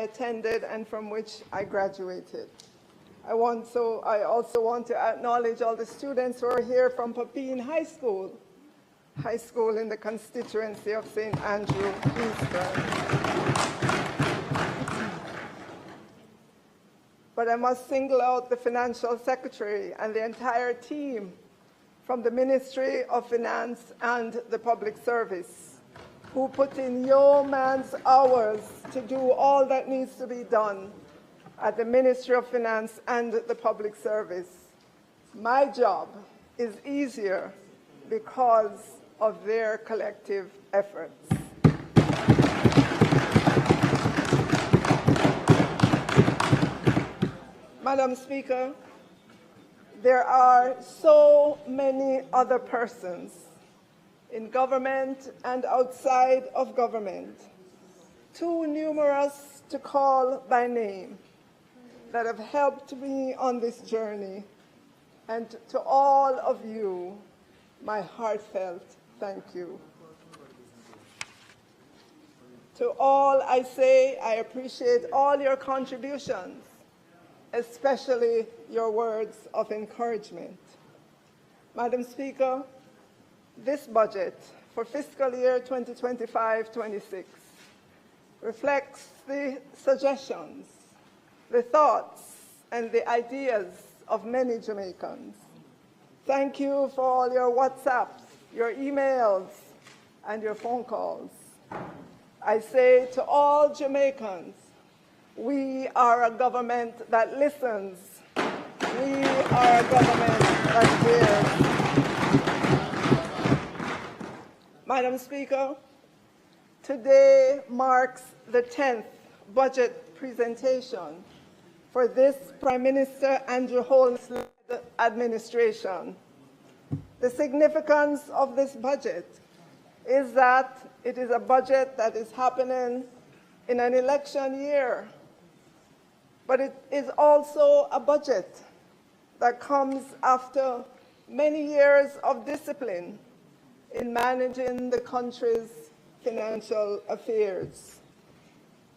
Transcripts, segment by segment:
attended and from which I graduated. I also want to acknowledge all the students who are here from Papine High School in the constituency of St. Andrew, Minster. But I must single out the Financial Secretary and the entire team from the Ministry of Finance and the Public Service, who put in yeoman's hours to do all that needs to be done at the Ministry of Finance and the Public Service. My job is easier because of their collective efforts. Madam Speaker, there are so many other persons in government and outside of government, too numerous to call by name, that have helped me on this journey. And to all of you, my heartfelt thank you. To all I say, I appreciate all your contributions, especially your words of encouragement. Madam Speaker, this budget for fiscal year 2025-26 reflects the suggestions, the thoughts, and the ideas of many Jamaicans. Thank you for all your WhatsApps, your emails, and your phone calls. I say to all Jamaicans, we are a government that listens. We are a government that cares. Madam Speaker, today marks the 10th budget presentation for this Prime Minister Andrew Holness-led administration. The significance of this budget is that it is a budget that is happening in an election year, but it is also a budget that comes after many years of discipline in managing the country's financial affairs.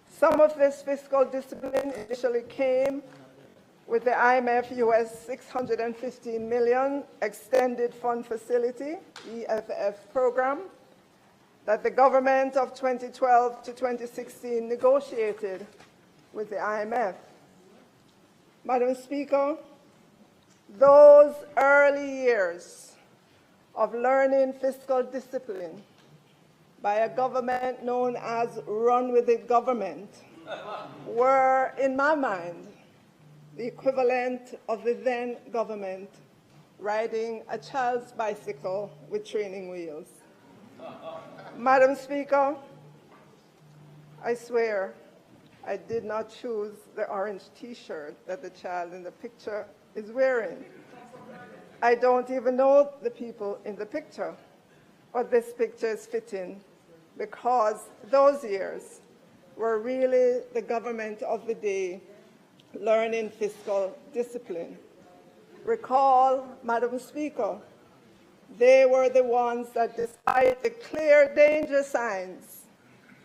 Some of this fiscal discipline initially came with the IMF US $615 million Extended Fund Facility, EFF program, that the government of 2012 to 2016 negotiated with the IMF. Madam Speaker, those early years of learning fiscal discipline by a government known as run-with-it government were, in my mind, the equivalent of the then government riding a child's bicycle with training wheels. Madam Speaker, I swear I did not choose the orange T-shirt that the child in the picture is wearing. I don't even know the people in the picture, but this picture is fitting because those years were really the government of the day learning fiscal discipline. Recall, Madam Speaker, they were the ones that, despite the clear danger signs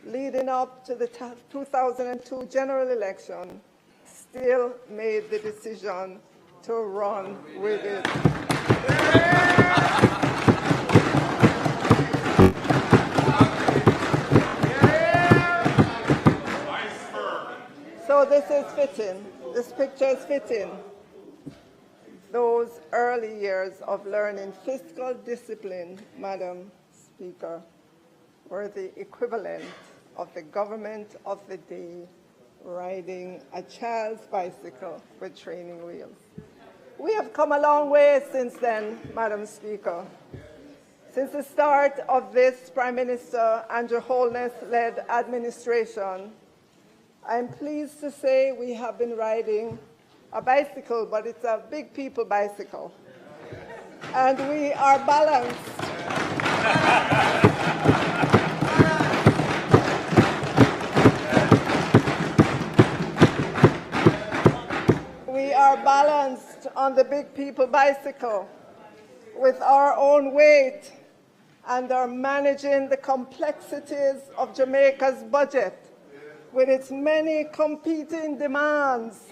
leading up to the 2002 general election, still made the decision to run with it. So this is fitting. This picture is fitting. Those early years of learning fiscal discipline, Madam Speaker, were the equivalent of the government of the day riding a child's bicycle with training wheels. We have come a long way since then, Madam Speaker. Since the start of this Prime Minister Andrew Holness-led administration, I'm pleased to say we have been riding a bicycle, but it's a big people bicycle. And we are balanced. We are balanced on the big people bicycle with our own weight and are managing the complexities of Jamaica's budget with its many competing demands,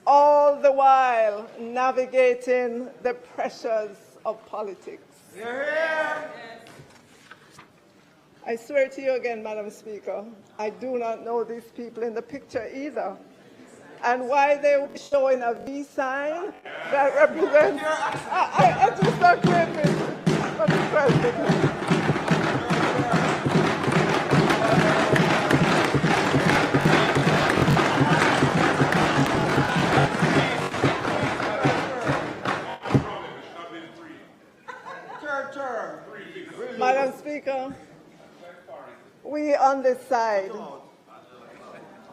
all the while navigating the pressures of politics. I swear to you again, Madam Speaker, I do not know these people in the picture either. And why they were showing a V sign that represents, I just agree with Mr. President. Madam Speaker, we on this side,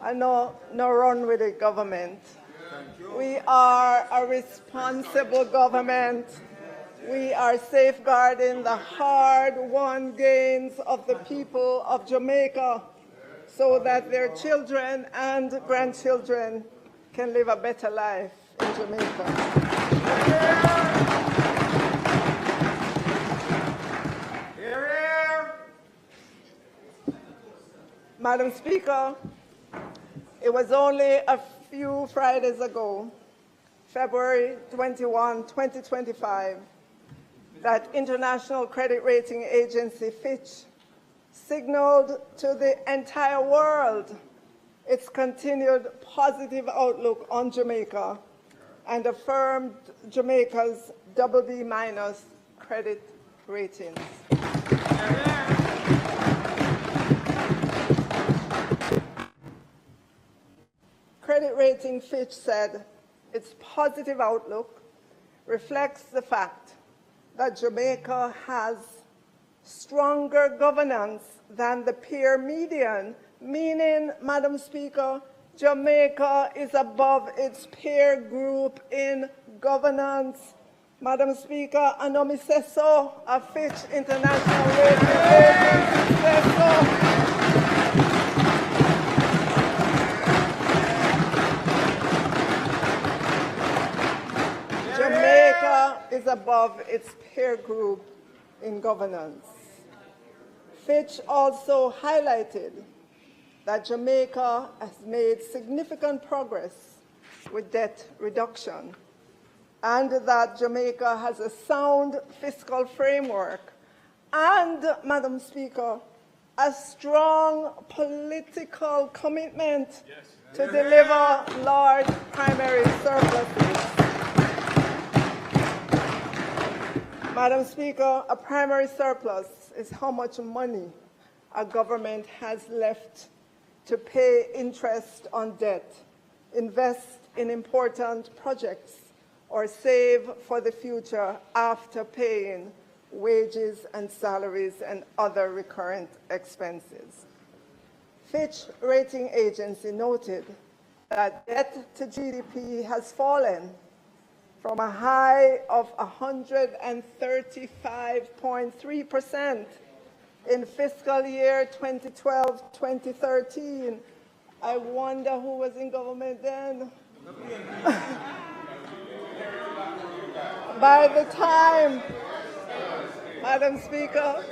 I know no run with the government. We are a responsible government. We are safeguarding the hard-won gains of the people of Jamaica so that their children and grandchildren can live a better life in Jamaica. Madam Speaker, it was only a few Fridays ago, February 21, 2025, that international credit rating agency Fitch signaled to the entire world its continued positive outlook on Jamaica and affirmed Jamaica's BB- credit ratings. Credit rating Fitch said its positive outlook reflects the fact that Jamaica has stronger governance than the peer median, meaning, Madam Speaker, Jamaica is above its peer group in governance. Madam Speaker, I know me say so, a Fitch International Rating Agency says so. Jamaica is above its peer group in governance. Fitch also highlighted that Jamaica has made significant progress with debt reduction and that Jamaica has a sound fiscal framework and, Madam Speaker, a strong political commitment to deliver large primary surpluses. Madam Speaker, a primary surplus is how much money a government has left to pay interest on debt, invest in important projects, or save for the future after paying wages and salaries and other recurrent expenses. Fitch Rating Agency noted that debt to GDP has fallen from a high of 135.3% in fiscal year 2012-2013. I wonder who was in government then. By the time, Madam Speaker,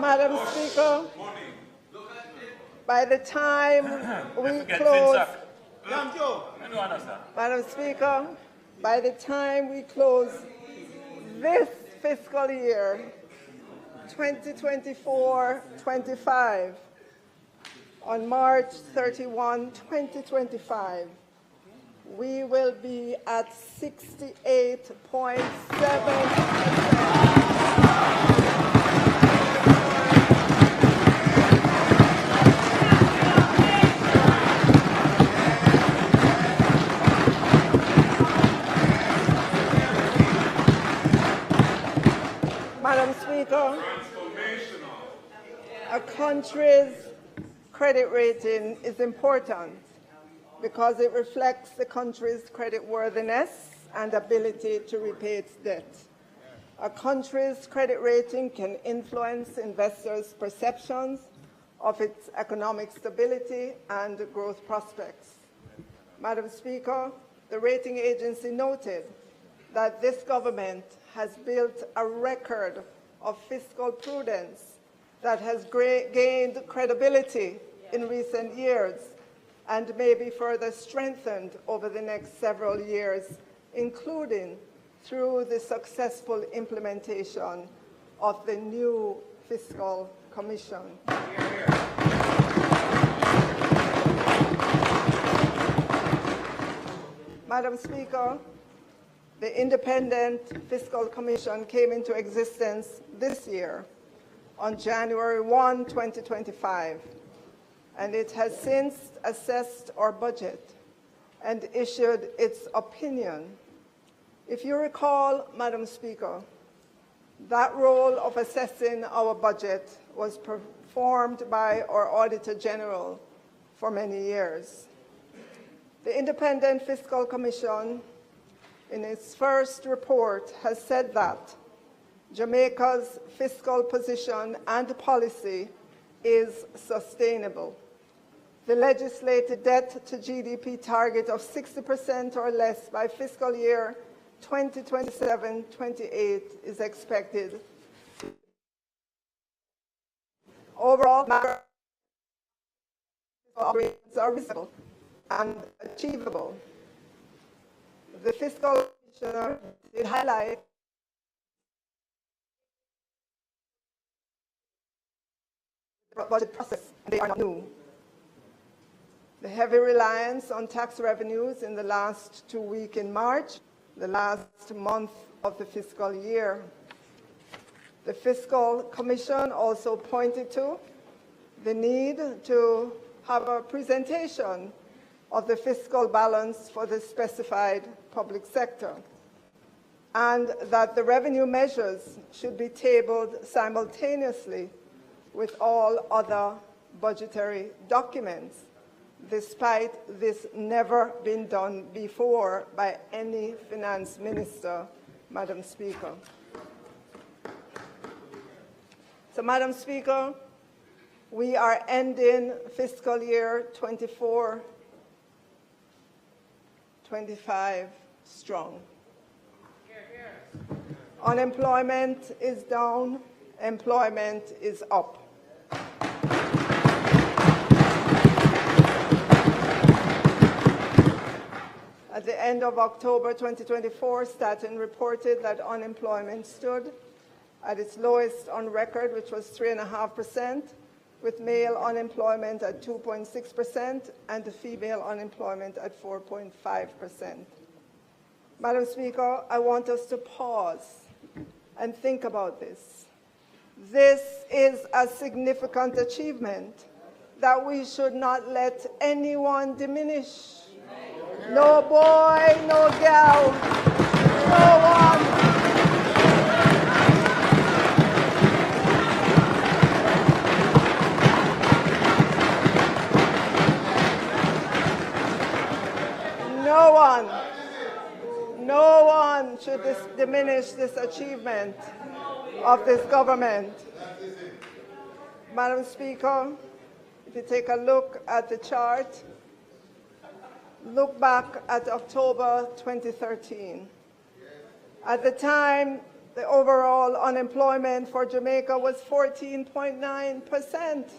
Madam Speaker, by the time we close, Madam Speaker, by the time we close this fiscal year, 2024-25, on March 31, 2025, we will be at 68.7%. Madam Speaker, a country's credit rating is important because it reflects the country's creditworthiness and ability to repay its debt. A country's credit rating can influence investors' perceptions of its economic stability and growth prospects. Madam Speaker, the rating agency noted that this government has built a record of fiscal prudence that has gained credibility in recent years and may be further strengthened over the next several years, including through the successful implementation of the new Fiscal Commission. Madam Speaker, the Independent Fiscal Commission came into existence this year on January 1, 2025, and it has since assessed our budget and issued its opinion. If you recall, Madam Speaker, that role of assessing our budget was performed by our Auditor General for many years. The Independent Fiscal Commission, in its first report, has said that Jamaica's fiscal position and policy is sustainable. The legislated debt to GDP target of 60% or less by fiscal year 2027-28 is expected. Overall, operations are reasonable and achievable. The Fiscal Commissioner did highlight the budget process. They are not new. The heavy reliance on tax revenues in the last 2 weeks in March, the last month of the fiscal year. The Fiscal Commission also pointed to the need to have a presentation of the fiscal balance for the specified public sector, and that the revenue measures should be tabled simultaneously with all other budgetary documents, despite this never been done before by any finance minister, Madam Speaker. So, Madam Speaker, we are ending fiscal year 24-25 strong. Unemployment is down, employment is up. At the end of October 2024, Staten reported that unemployment stood at its lowest on record, which was 3.5%, with male unemployment at 2.6% and the female unemployment at 4.5%. Madam Speaker, I want us to pause and think about this. This is a significant achievement that we should not let anyone diminish. No boy, no girl, no one. No one should diminish this achievement of this government. Madam Speaker, if you take a look at the chart, look back at October 2013. At the time, the overall unemployment for Jamaica was 14.9%.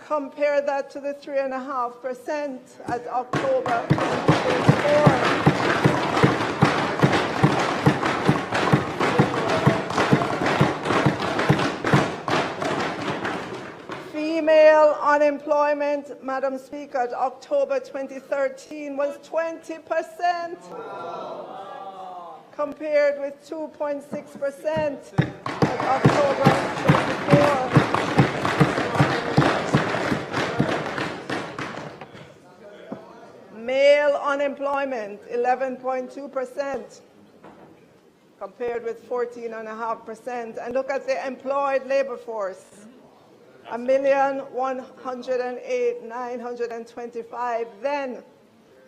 Compare that to the 3.5% at October 2024. Female unemployment, Madam Speaker, at October 2013 was 20%, compared with 2.6% at October 2024. Male unemployment, 11.2%, compared with 14.5%. And look at the employed labor force, 1,108,925 then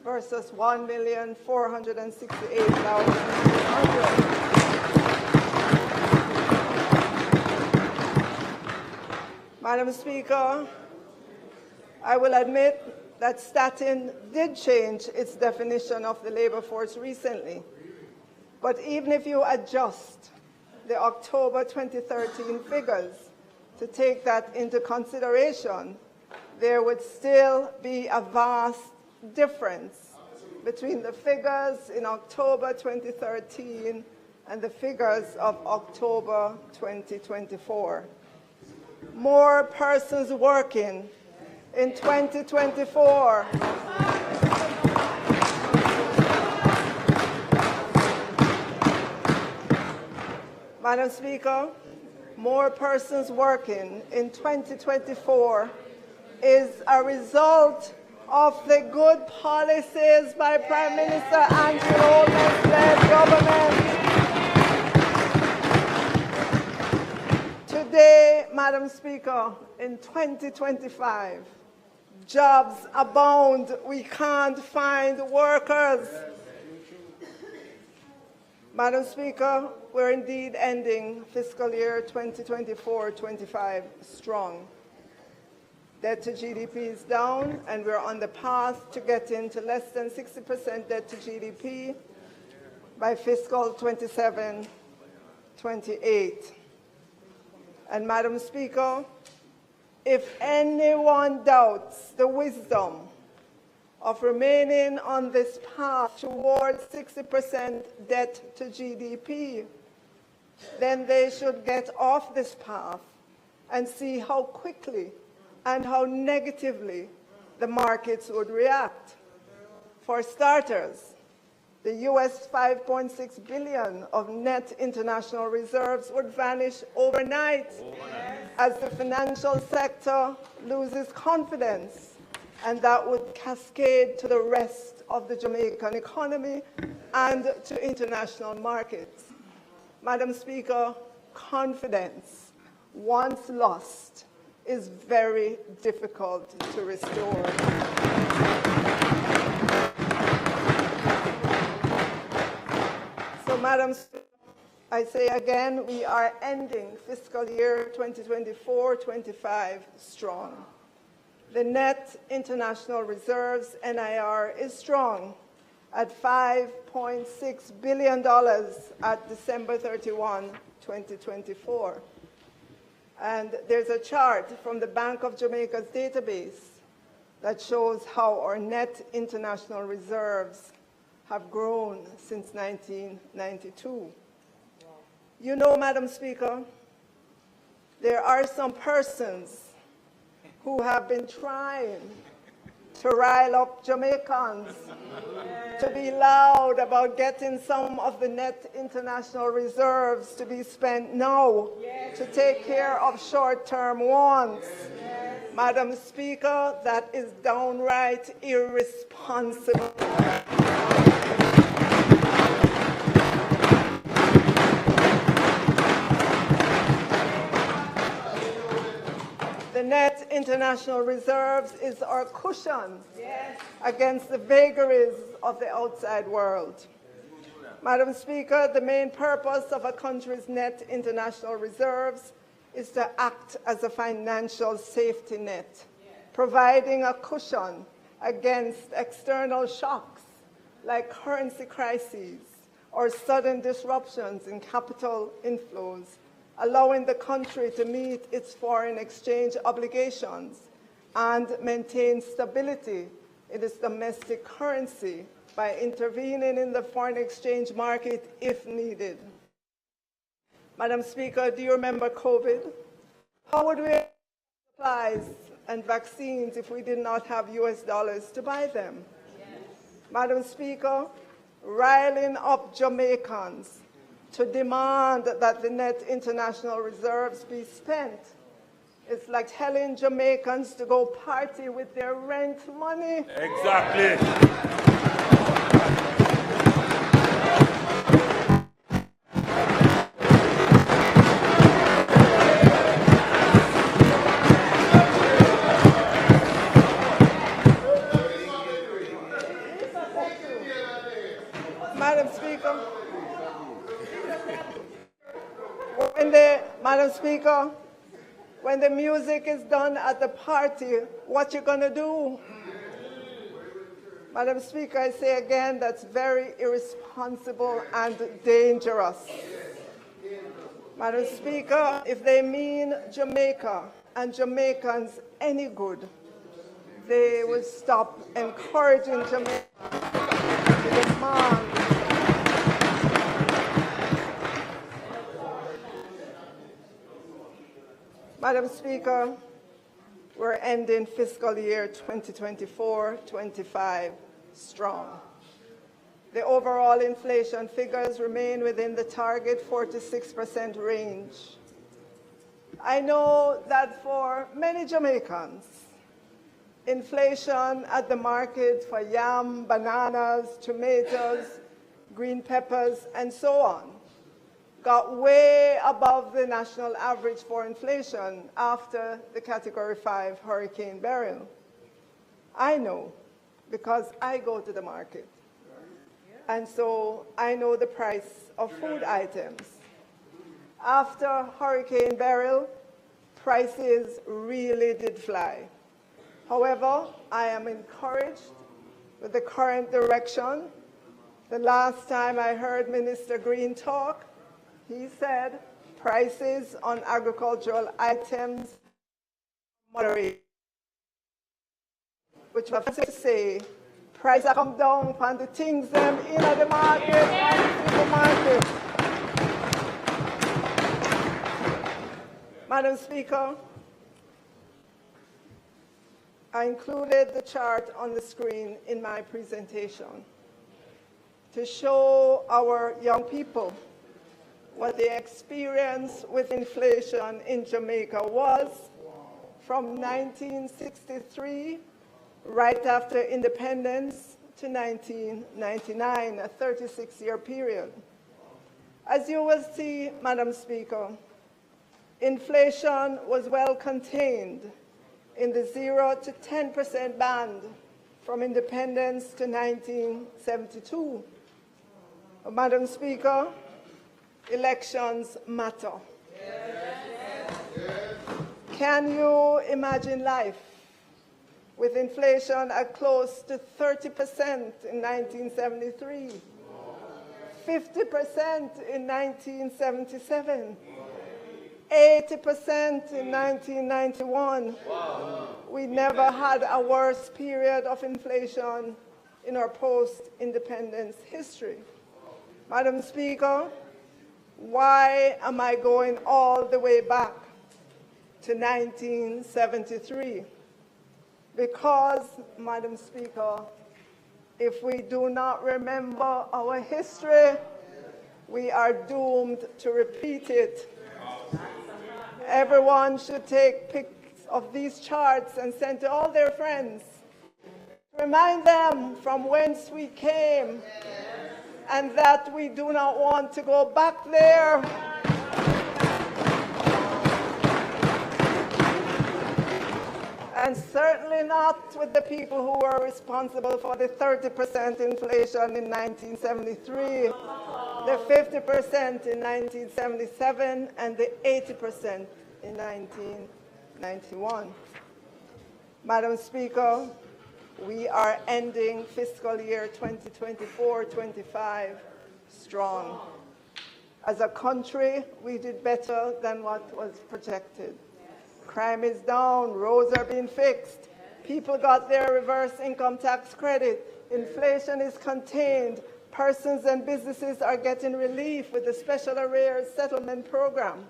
versus 1,468,200. Madam Speaker, I will admit that statin did change its definition of the labor force recently. But even if you adjust the October 2013 figures to take that into consideration, there would still be a vast difference between the figures in October 2013 and the figures of October 2024. More persons working in 2024 Madam Speaker, more persons working in 2024 is a result of the good policies by Prime Minister Andrew Holness-led government. Today, Madam Speaker, in 2025, jobs abound. We can't find workers. Madam Speaker, we're indeed ending fiscal year 2024-25 strong. Debt to GDP is down, and we're on the path to getting to less than 60% debt to GDP by fiscal 27-28. And Madam Speaker, if anyone doubts the wisdom of remaining on this path towards 60% debt to GDP, then they should get off this path and see how quickly and how negatively the markets would react. For starters, the US $5.6 billion of net international reserves would vanish overnight as the financial sector loses confidence, and that would cascade to the rest of the Jamaican economy and to international markets. Madam Speaker, confidence, once lost, is very difficult to restore. So, Madam Speaker, I say again, we are ending fiscal year 2024-25 strong. The net international reserves, NIR, is strong at $5.6 billion at December 31, 2024. And there's a chart from the Bank of Jamaica's database that shows how our net international reserves have grown since 1992. You know, Madam Speaker, there are some persons who have been trying to rile up Jamaicans to be loud about getting some of the net international reserves to be spent now to take care of short-term wants. Madam Speaker, that is downright irresponsible. The net international reserves is our cushion against the vagaries of the outside world. Madam Speaker, the main purpose of a country's net international reserves is to act as a financial safety net, providing a cushion against external shocks like currency crises or sudden disruptions in capital inflows, allowing the country to meet its foreign exchange obligations and maintain stability in its domestic currency by intervening in the foreign exchange market if needed. Madam Speaker, do you remember COVID? How would we have supplies and vaccines if we did not have US dollars to buy them? Yes. Madam Speaker, riling up Jamaicans to demand that the net international reserves be spent. It's like telling Jamaicans to go party with their rent money. Exactly. Madam Speaker, When the music is done at the party, what you gonna do? Madam Speaker, I say again, that's very irresponsible and dangerous. Madam Speaker, if they mean Jamaica and Jamaicans any good, they will stop encouraging Jamaica to demand. Madam Speaker, we're ending fiscal year 2024-25 strong. The overall inflation figures remain within the target 4% to 6% range. I know that for many Jamaicans, inflation at the market for yam, bananas, tomatoes, green peppers, and so on got way above the national average for inflation after the Category 5 Hurricane Beryl. I know because I go to the market. And so I know the price of food items. After Hurricane Beryl, prices really did fly. However, I am encouraged with the current direction. The last time I heard Minister Green talk, he said prices on agricultural items moderate, which was to say prices come down on the things them in the market and in the market. Madam Speaker, I included the chart on the screen in my presentation to show our young people what the experience with inflation in Jamaica was from 1963, right after independence, to 1999, a 36-year period. As you will see, Madam Speaker, inflation was well contained in the 0 to 10% band from independence to 1972. Madam Speaker, elections matter. Can you imagine life with inflation at close to 30% in 1973, 50% in 1977, 80% in 1991? We never had a worse period of inflation in our post-independence history. Madam Speaker, why am I going all the way back to 1973? Because, Madam Speaker, if we do not remember our history, we are doomed to repeat it. Everyone should take pics of these charts and send to all their friends. Remind them from whence we came and that we do not want to go back there. And certainly not with the people who were responsible for the 30% inflation in 1973, the 50% in 1977, and the 80% in 1991. Madam Speaker, we are ending fiscal year 2024-25 strong. As a country, we did better than what was projected. Crime is down, roads are being fixed, people got their reverse income tax credit, inflation is contained, persons and businesses are getting relief with the Special Arrears Settlement Program,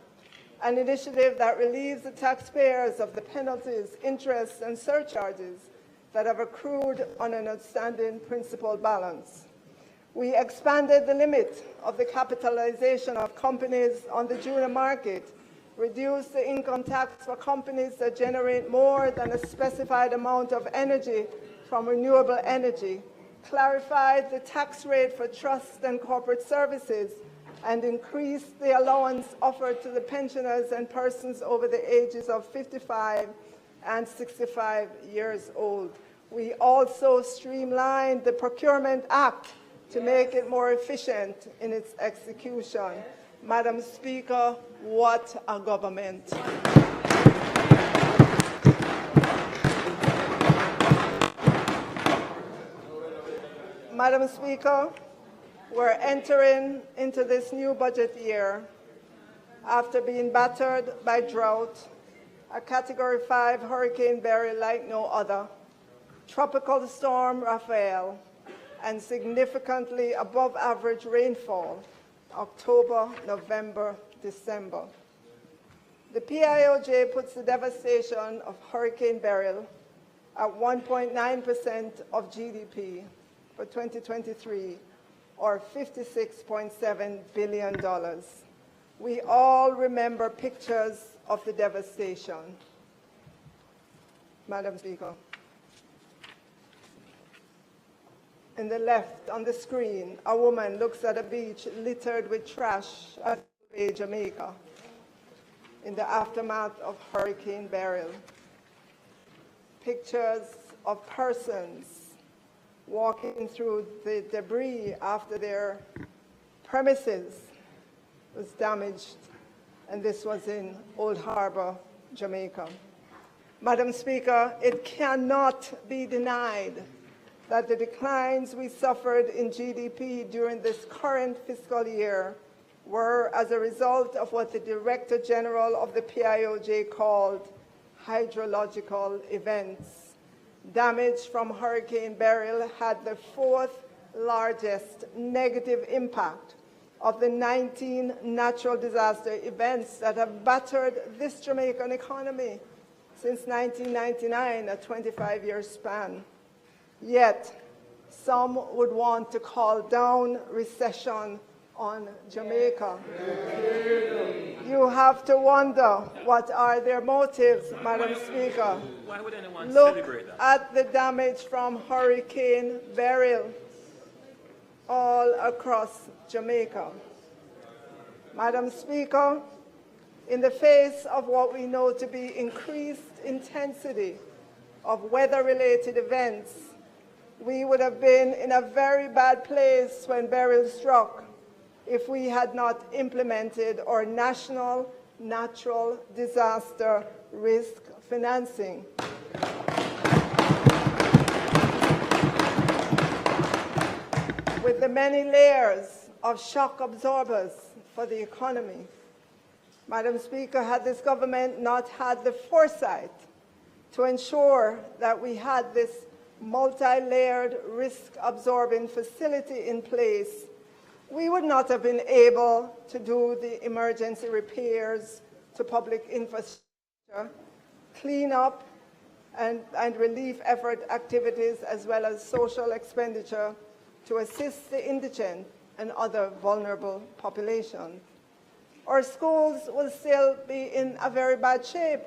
an initiative that relieves the taxpayers of the penalties, interests, and surcharges that have accrued on an outstanding principal balance. We expanded the limit of the capitalization of companies on the junior market, reduced the income tax for companies that generate more than a specified amount of energy from renewable energy, clarified the tax rate for trusts and corporate services, and increased the allowance offered to the pensioners and persons over the ages of 55 and 65 years old. We also streamlined the Procurement Act to make it more efficient in its execution. Madam Speaker, what a government. Madam Speaker, we're entering into this new budget year after being battered by drought, a Category 5 Hurricane Beryl like no other, Tropical Storm Fayval, and significantly above average rainfall October, November, December. The PIOJ puts the devastation of Hurricane Beryl at 1.9% of GDP for 2023, or $56.7 billion. We all remember pictures of the devastation. Madam Speaker. In the left on the screen, a woman looks at a beach littered with trash at Jamaica in the aftermath of Hurricane Beryl. Pictures of persons walking through the debris after their premises was damaged, and this was in Old Harbor, Jamaica. Madam Speaker, it cannot be denied that the declines we suffered in GDP during this current fiscal year were as a result of what the Director General of the PIOJ called hydrological events. Damage from Hurricane Beryl had the fourth largest negative impact of the 19 natural disaster events that have battered this Jamaican economy since 1999, a 25-year span. Yet, some would want to call down recession on Jamaica. You have to wonder, what are their motives, Madam Speaker? Why would anyone Look celebrate that? at the damage from Hurricane Beryl all across Jamaica. Madam Speaker, in the face of what we know to be increased intensity of weather-related events, we would have been in a very bad place when Beryl struck if we had not implemented our national natural disaster risk financing. With the many layers of shock absorbers for the economy, Madam Speaker, had this government not had the foresight to ensure that we had this multi-layered risk-absorbing facility in place, we would not have been able to do the emergency repairs to public infrastructure, clean up and relief effort activities, as well as social expenditure to assist the indigent and other vulnerable populations. Our schools will still be in a very bad shape.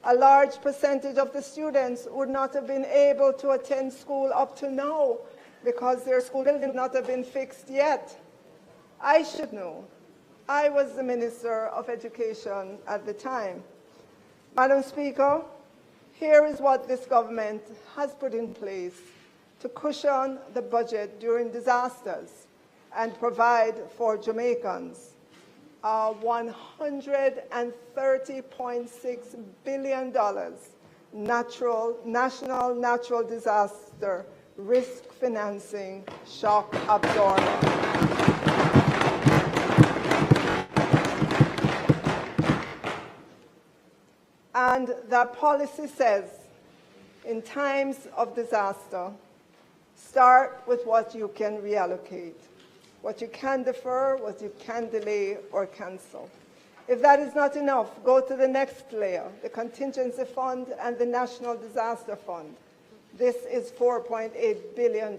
A large percentage of the students would not have been able to attend school up to now because their school building would not have been fixed yet. I should know. I was the Minister of Education at the time. Madam Speaker, here is what this government has put in place to cushion the budget during disasters and provide for Jamaicans. $130.6 billion national natural disaster risk financing shock absorber. And that policy says, in times of disaster, start with what you can reallocate, what you can defer, what you can delay or cancel. If that is not enough, go to the next layer, the contingency fund and the National Disaster Fund. This is $4.8 billion.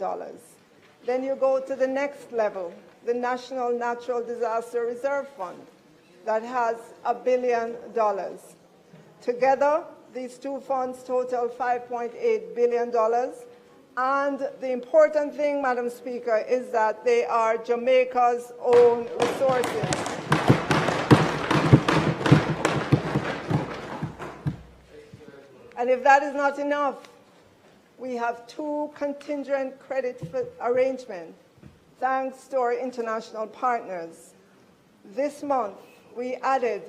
Then you go to the next level, the National Natural Disaster Reserve Fund, that has $1 billion. Together, these two funds total $5.8 billion. And the important thing, Madam Speaker, is that they are Jamaica's own resources. And if that is not enough, we have two contingent credit arrangements, thanks to our international partners. This month, we added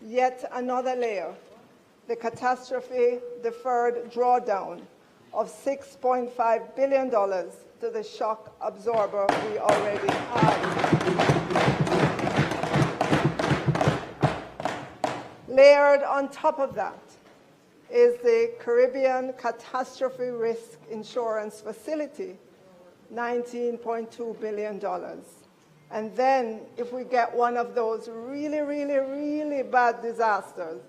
yet another layer, the catastrophe deferred drawdown of $6.5 billion to the shock absorber we already had. Layered on top of that is the Caribbean Catastrophe Risk Insurance Facility, $19.2 billion. And then if we get one of those really, really, really bad disasters,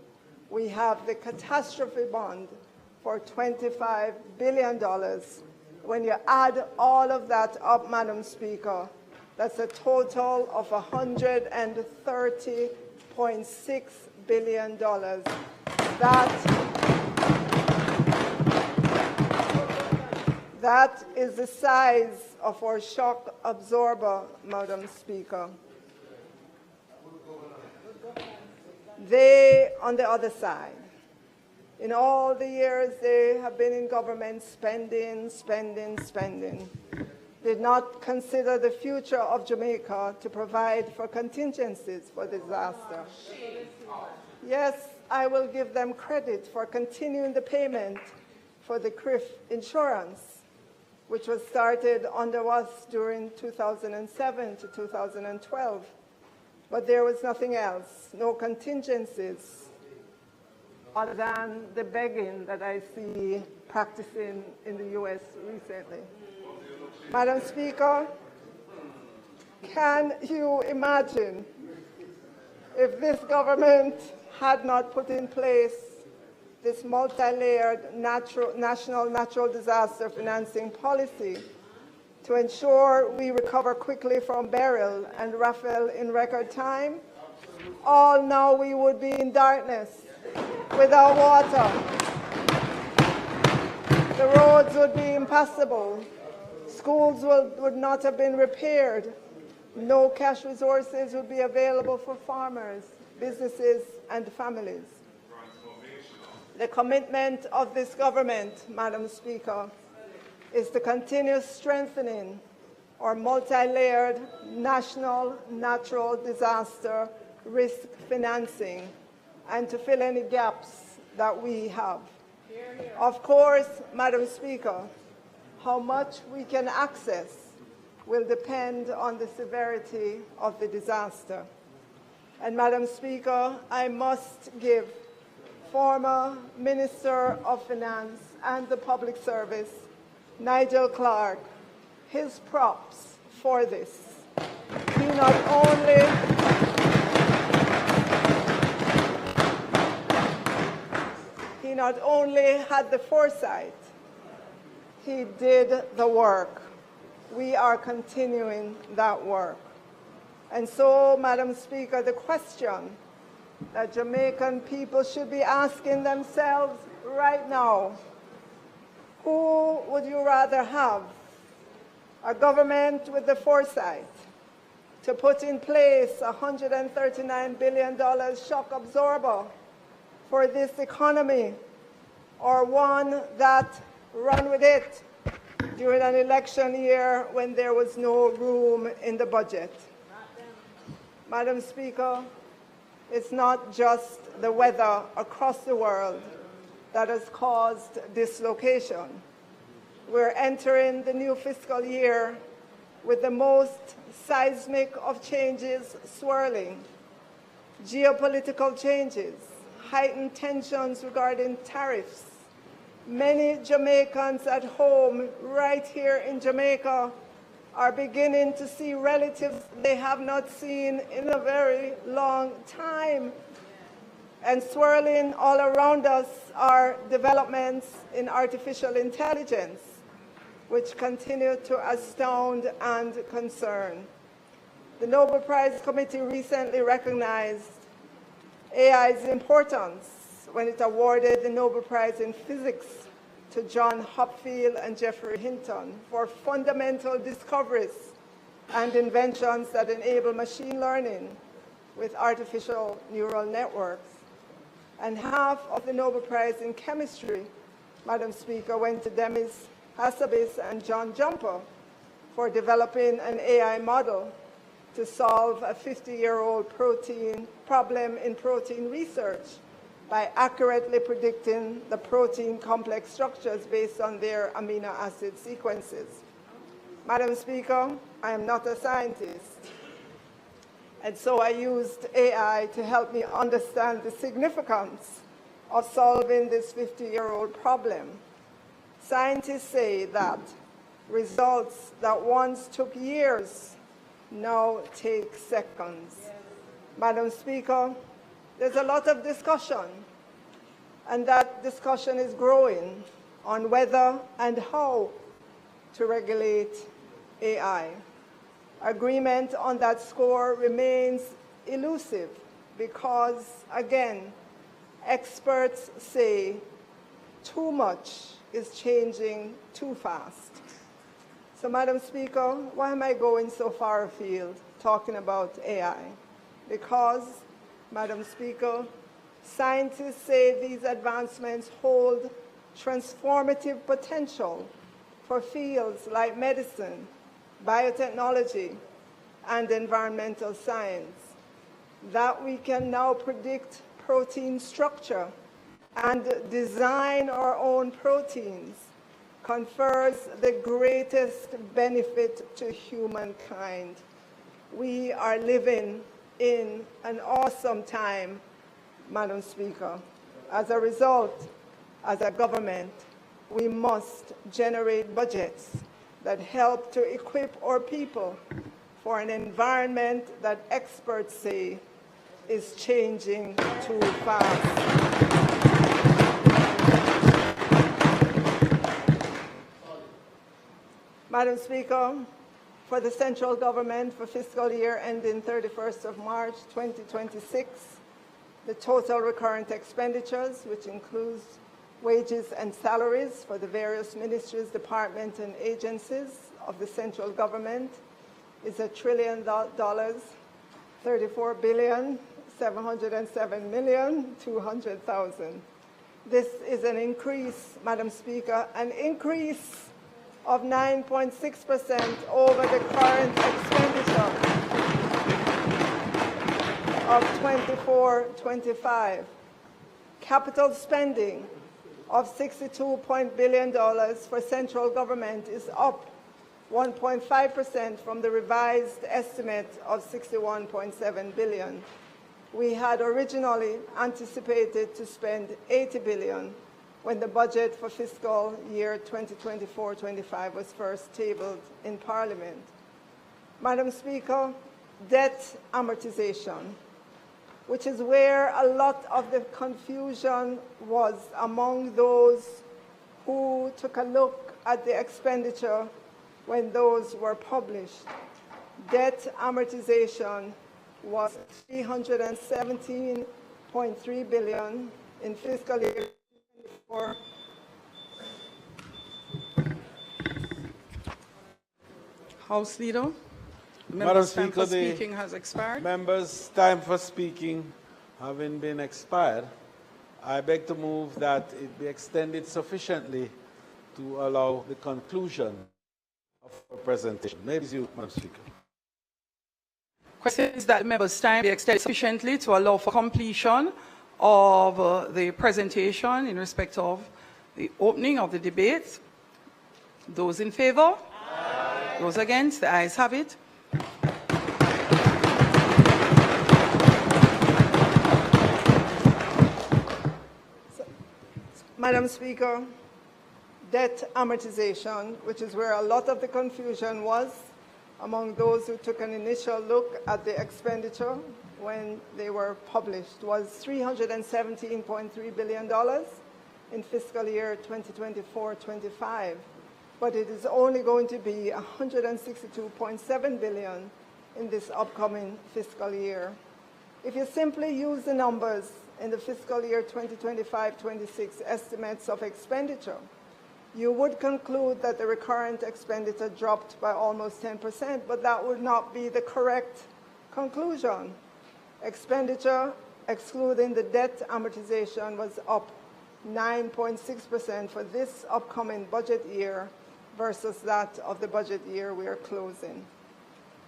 we have the catastrophe bond for $25 billion. When you add all of that up, Madam Speaker, that's a total of $130.6 billion. That is the size of our shock absorber, Madam Speaker. They, on the other side, in all the years they have been in government, spending, did not consider the future of Jamaica to provide for contingencies for disaster. Yes, I will give them credit for continuing the payment for the CRIF insurance, which was started under us during 2007 to 2012. But there was nothing else, no contingencies, other than the begging that I see practicing in the US recently. Madam Speaker, can you imagine if this government had not put in place this multi-layered national natural disaster financing policy to ensure we recover quickly from Beryl and Raphael in record time? All now we would be in darkness, without water. The roads would be impassable. Schools would not have been repaired. No cash resources would be available for farmers, businesses, and families. The commitment of this government, Madam Speaker, is to continue strengthening our multi-layered national natural disaster risk financing and to fill any gaps that we have. Of course, Madam Speaker, how much we can access will depend on the severity of the disaster. And Madam Speaker, I must give former Minister of Finance and the Public Service, Nigel Clark, his props for this. He not only had the foresight, he did the work. We are continuing that work. And so, Madam Speaker, the question that Jamaican people should be asking themselves right now, who would you rather have? A government with the foresight to put in place a $139 billion shock absorber for this economy, or one that ran with it during an election year when there was no room in the budget? Madam Speaker, it's not just the weather across the world that has caused dislocation. We're entering the new fiscal year with the most seismic of changes swirling. Geopolitical changes, heightened tensions regarding tariffs. Many Jamaicans at home, right here in Jamaica, are beginning to see relatives they have not seen in a very long time. And swirling all around us are developments in artificial intelligence, which continue to astound and concern. The Nobel Prize Committee recently recognized AI's importance when it awarded the Nobel Prize in Physics to John Hopfield and Geoffrey Hinton for fundamental discoveries and inventions that enable machine learning with artificial neural networks. And half of the Nobel Prize in Chemistry, Madam Speaker, went to Demis Hassabis and John Jumper for developing an AI model to solve a 50-year-old protein problem in protein research by accurately predicting the protein complex structures based on their amino acid sequences. Madam Speaker, I am not a scientist, and so I used AI to help me understand the significance of solving this 50-year-old problem. Scientists say that results that once took years now take seconds. Madam Speaker, there's a lot of discussion, and that discussion is growing on whether and how to regulate AI. Agreement on that score remains elusive because, again, experts say too much is changing too fast. So, Madam Speaker, why am I going so far afield talking about AI? Because, Madam Speaker, scientists say these advancements hold transformative potential for fields like medicine, biotechnology, and environmental science, that we can now predict protein structure and design our own proteins confers the greatest benefit to humankind. We are living in an awesome time, Madam Speaker. As a result, as a government, we must generate budgets that help to equip our people for an environment that experts say is changing too fast. Madam Speaker, for the central government for fiscal year ending 31st of March 2026, the total recurrent expenditures, which includes wages and salaries for the various ministries, departments, and agencies of the central government, is $1 trillion, 34,707,200,000. This is an increase, Madam Speaker, an increase of 9.6% over the current expenditure of 24-25. Capital spending of $62 billion for central government is up 1.5% from the revised estimate of $61.7 billion. We had originally anticipated to spend $80 billion when the budget for fiscal year 2024-25 was first tabled in Parliament. Madam Speaker, debt amortization, which is where a lot of the confusion was among those who took a look at the expenditure when those were published. Debt amortization was $317.3 billion in fiscal year 2024. House Leader. Madam Speaker, the speaking has expired. members' time for speaking having been expired, I beg to move that it be extended sufficiently to allow the conclusion of the presentation. Maybe you, Madam Speaker. Question is that members' time be extended sufficiently to allow for completion of the presentation in respect of the opening of the debate. Those in favor? Aye. Those against? The ayes have it. Madam Speaker, debt amortization, which is where a lot of the confusion was among those who took an initial look at the expenditure when they were published, was $317.3 billion in fiscal year 2024-25, but it is only going to be $162.7 billion in this upcoming fiscal year. If you simply use the numbers in the fiscal year 2025-26 estimates of expenditure, you would conclude that the recurrent expenditure dropped by almost 10%, but that would not be the correct conclusion. Expenditure, excluding the debt amortization, was up 9.6% for this upcoming budget year versus that of the budget year we are closing.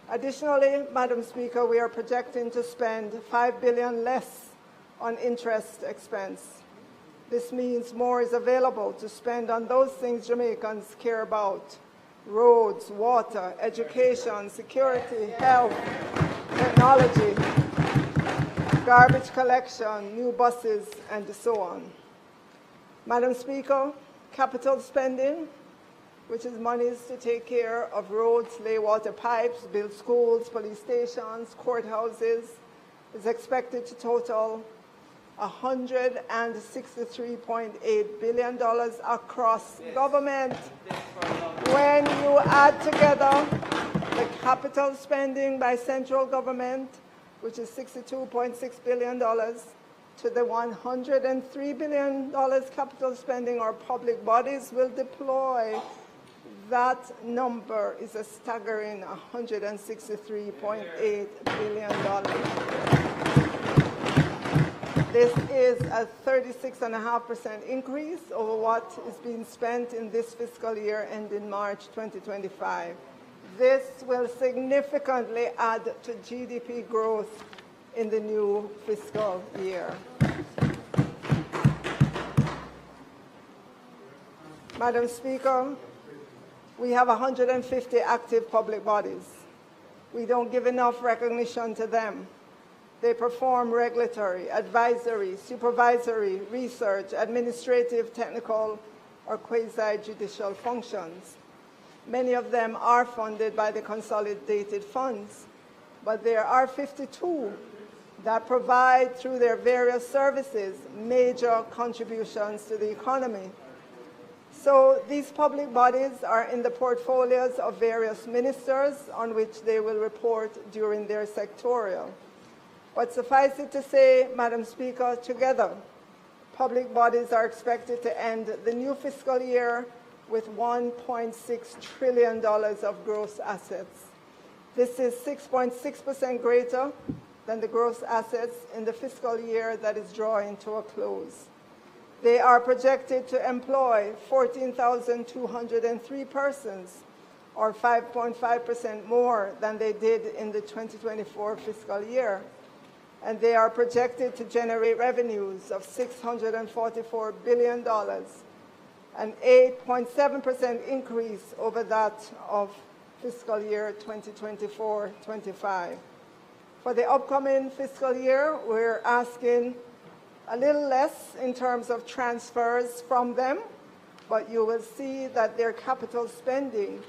Additionally, Madam Speaker, we are projecting to spend $5 billion less on interest expense. This means more is available to spend on those things Jamaicans care about: roads, water, education, security, health, technology, garbage collection, new buses, and so on. Madam Speaker, capital spending, which is monies to take care of roads, lay water pipes, build schools, police stations, courthouses, is expected to total $163.8 billion across government. When you add together the capital spending by central government, which is $62.6 billion, to the $103 billion capital spending our public bodies will deploy, that number is a staggering $163.8 billion. This is a 36.5% increase over what is being spent in this fiscal year ending March 2025. This will significantly add to GDP growth in the new fiscal year. Madam Speaker, we have 150 active public bodies. We don't give enough recognition to them. They perform regulatory, advisory, supervisory, research, administrative, technical, or quasi-judicial functions. Many of them are funded by the consolidated funds, but there are 52 that provide, through their various services, major contributions to the economy. So these public bodies are in the portfolios of various ministers on which they will report during their sectorial. But suffice it to say, Madam Speaker, together, public bodies are expected to end the new fiscal year with $1.6 trillion of gross assets. This is 6.6% greater than the gross assets in the fiscal year that is drawing to a close. They are projected to employ 14,203 persons, or 5.5% more than they did in the 2024 fiscal year. And they are projected to generate revenues of $644 billion, an 8.7% increase over that of fiscal year 2024-25. For the upcoming fiscal year, we're asking a little less in terms of transfers from them, but you will see that their capital spending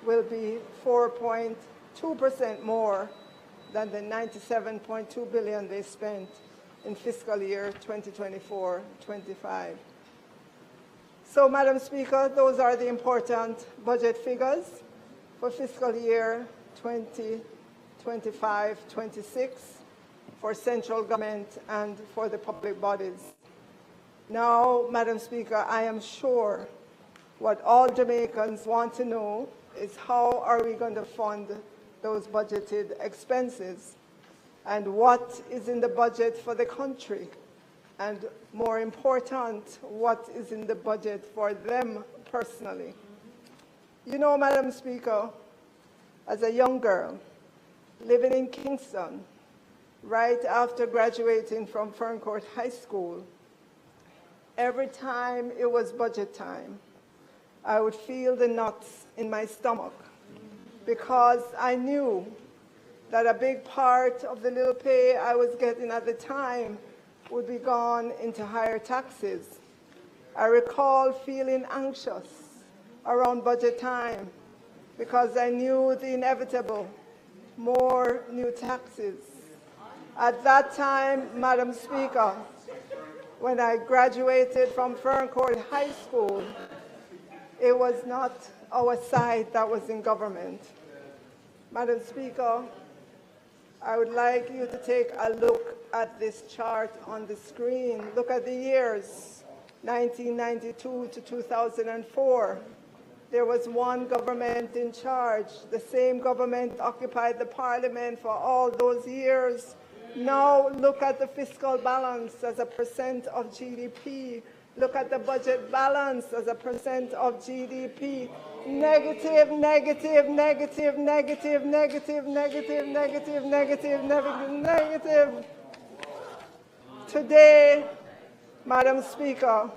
will be 4.2% more than the $97.2 billion they spent in fiscal year 2024-25. So, Madam Speaker, those are the important budget figures for fiscal year 2025-26 for central government and for the public bodies. Now, Madam Speaker, I am sure what all Jamaicans want to know is how are we going to fund those budgeted expenses, and what is in the budget for the country, and more important, what is in the budget for them personally. You know, Madam Speaker, as a young girl living in Kingston, right after graduating from Ferncourt High School, every time it was budget time, I would feel the knots in my stomach, because I knew that a big part of the little pay I was getting at the time would be gone into higher taxes. I recall feeling anxious around budget time because I knew the inevitable, more new taxes. At that time, Madam Speaker, when I graduated from Ferncourt High School, it was not our side that was in government. Madam Speaker, I would like you to take a look at this chart on the screen. Look at the years, 1992 to 2004. There was one government in charge. The same government occupied the parliament for all those years. Now look at the fiscal balance as a percent of GDP. Look at the budget balance as a percent of GDP. Negative, negative, negative, negative, negative, negative, negative, negative, negative, negative. Today, Madam Speaker,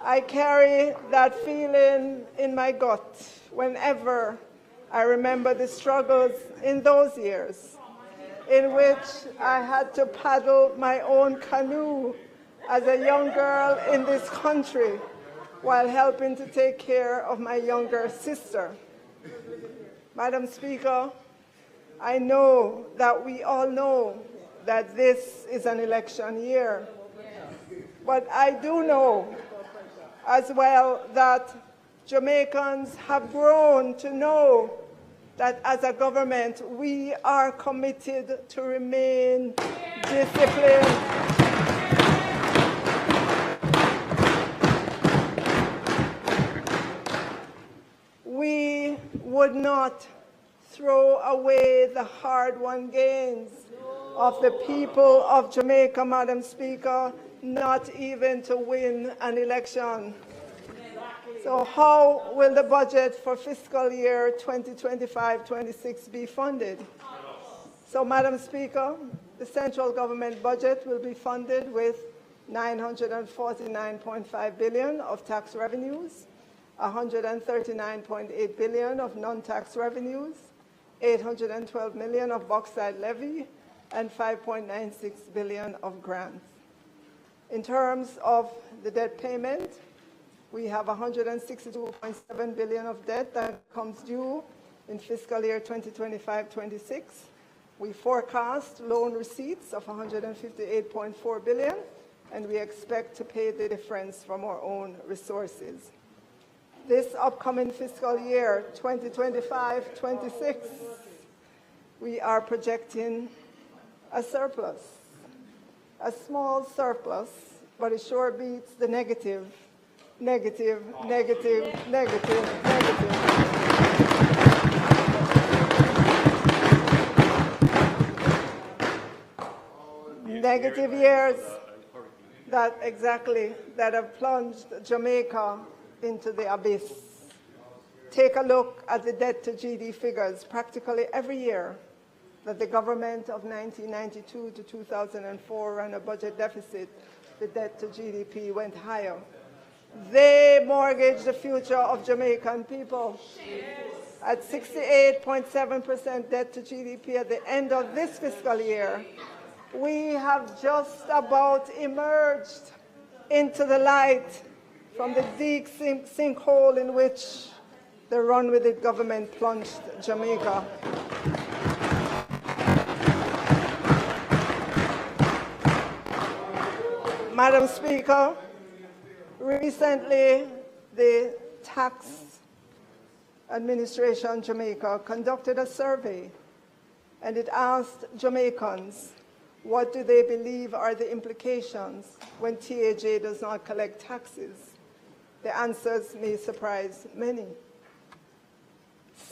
I carry that feeling in my gut whenever I remember the struggles in those years in which I had to paddle my own canoe as a young girl in this country while helping to take care of my younger sister. Madam Speaker, I know that we all know that this is an election year, but I do know as well that Jamaicans have grown to know that as a government we are committed to remain disciplined. We would not throw away the hard-won gains of the people of Jamaica, Madam Speaker, not even to win an election. So how will the budget for fiscal year 2025-26 be funded? So, Madam Speaker, the central government budget will be funded with $949.5 billion of tax revenues, $139.8 billion of non-tax revenues, $812 million of bauxite levy, and $5.96 billion of grants. In terms of the debt payment, we have $162.7 billion of debt that comes due in fiscal year 2025-26. We forecast loan receipts of $158.4 billion, and we expect to pay the difference from our own resources. This upcoming fiscal year, 2025-26, we are projecting a surplus, a small surplus, but it sure beats the negative, negative, negative, negative, negative. Negative years that have plunged Jamaica into the abyss. Take a look at the debt to GDP figures. Practically every year that the government of 1992 to 2004 ran a budget deficit, the debt to GDP went higher. They mortgaged the future of Jamaican people. At 68.7% debt to GDP at the end of this fiscal year, we have just about emerged into the light from the deep sinkhole in which the run-with-it government plunged Jamaica. Madam Speaker, recently the Tax Administration Jamaica conducted a survey, and it asked Jamaicans what do they believe are the implications when TAJ does not collect taxes. The answers may surprise many.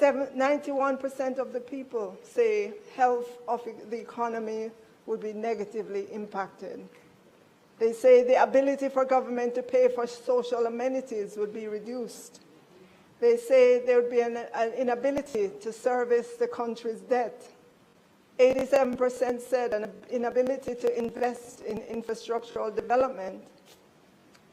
91% of the people say health of the economy would be negatively impacted. They say the ability for government to pay for social amenities would be reduced. They say there would be an inability to service the country's debt. 87% said an inability to invest in infrastructural development.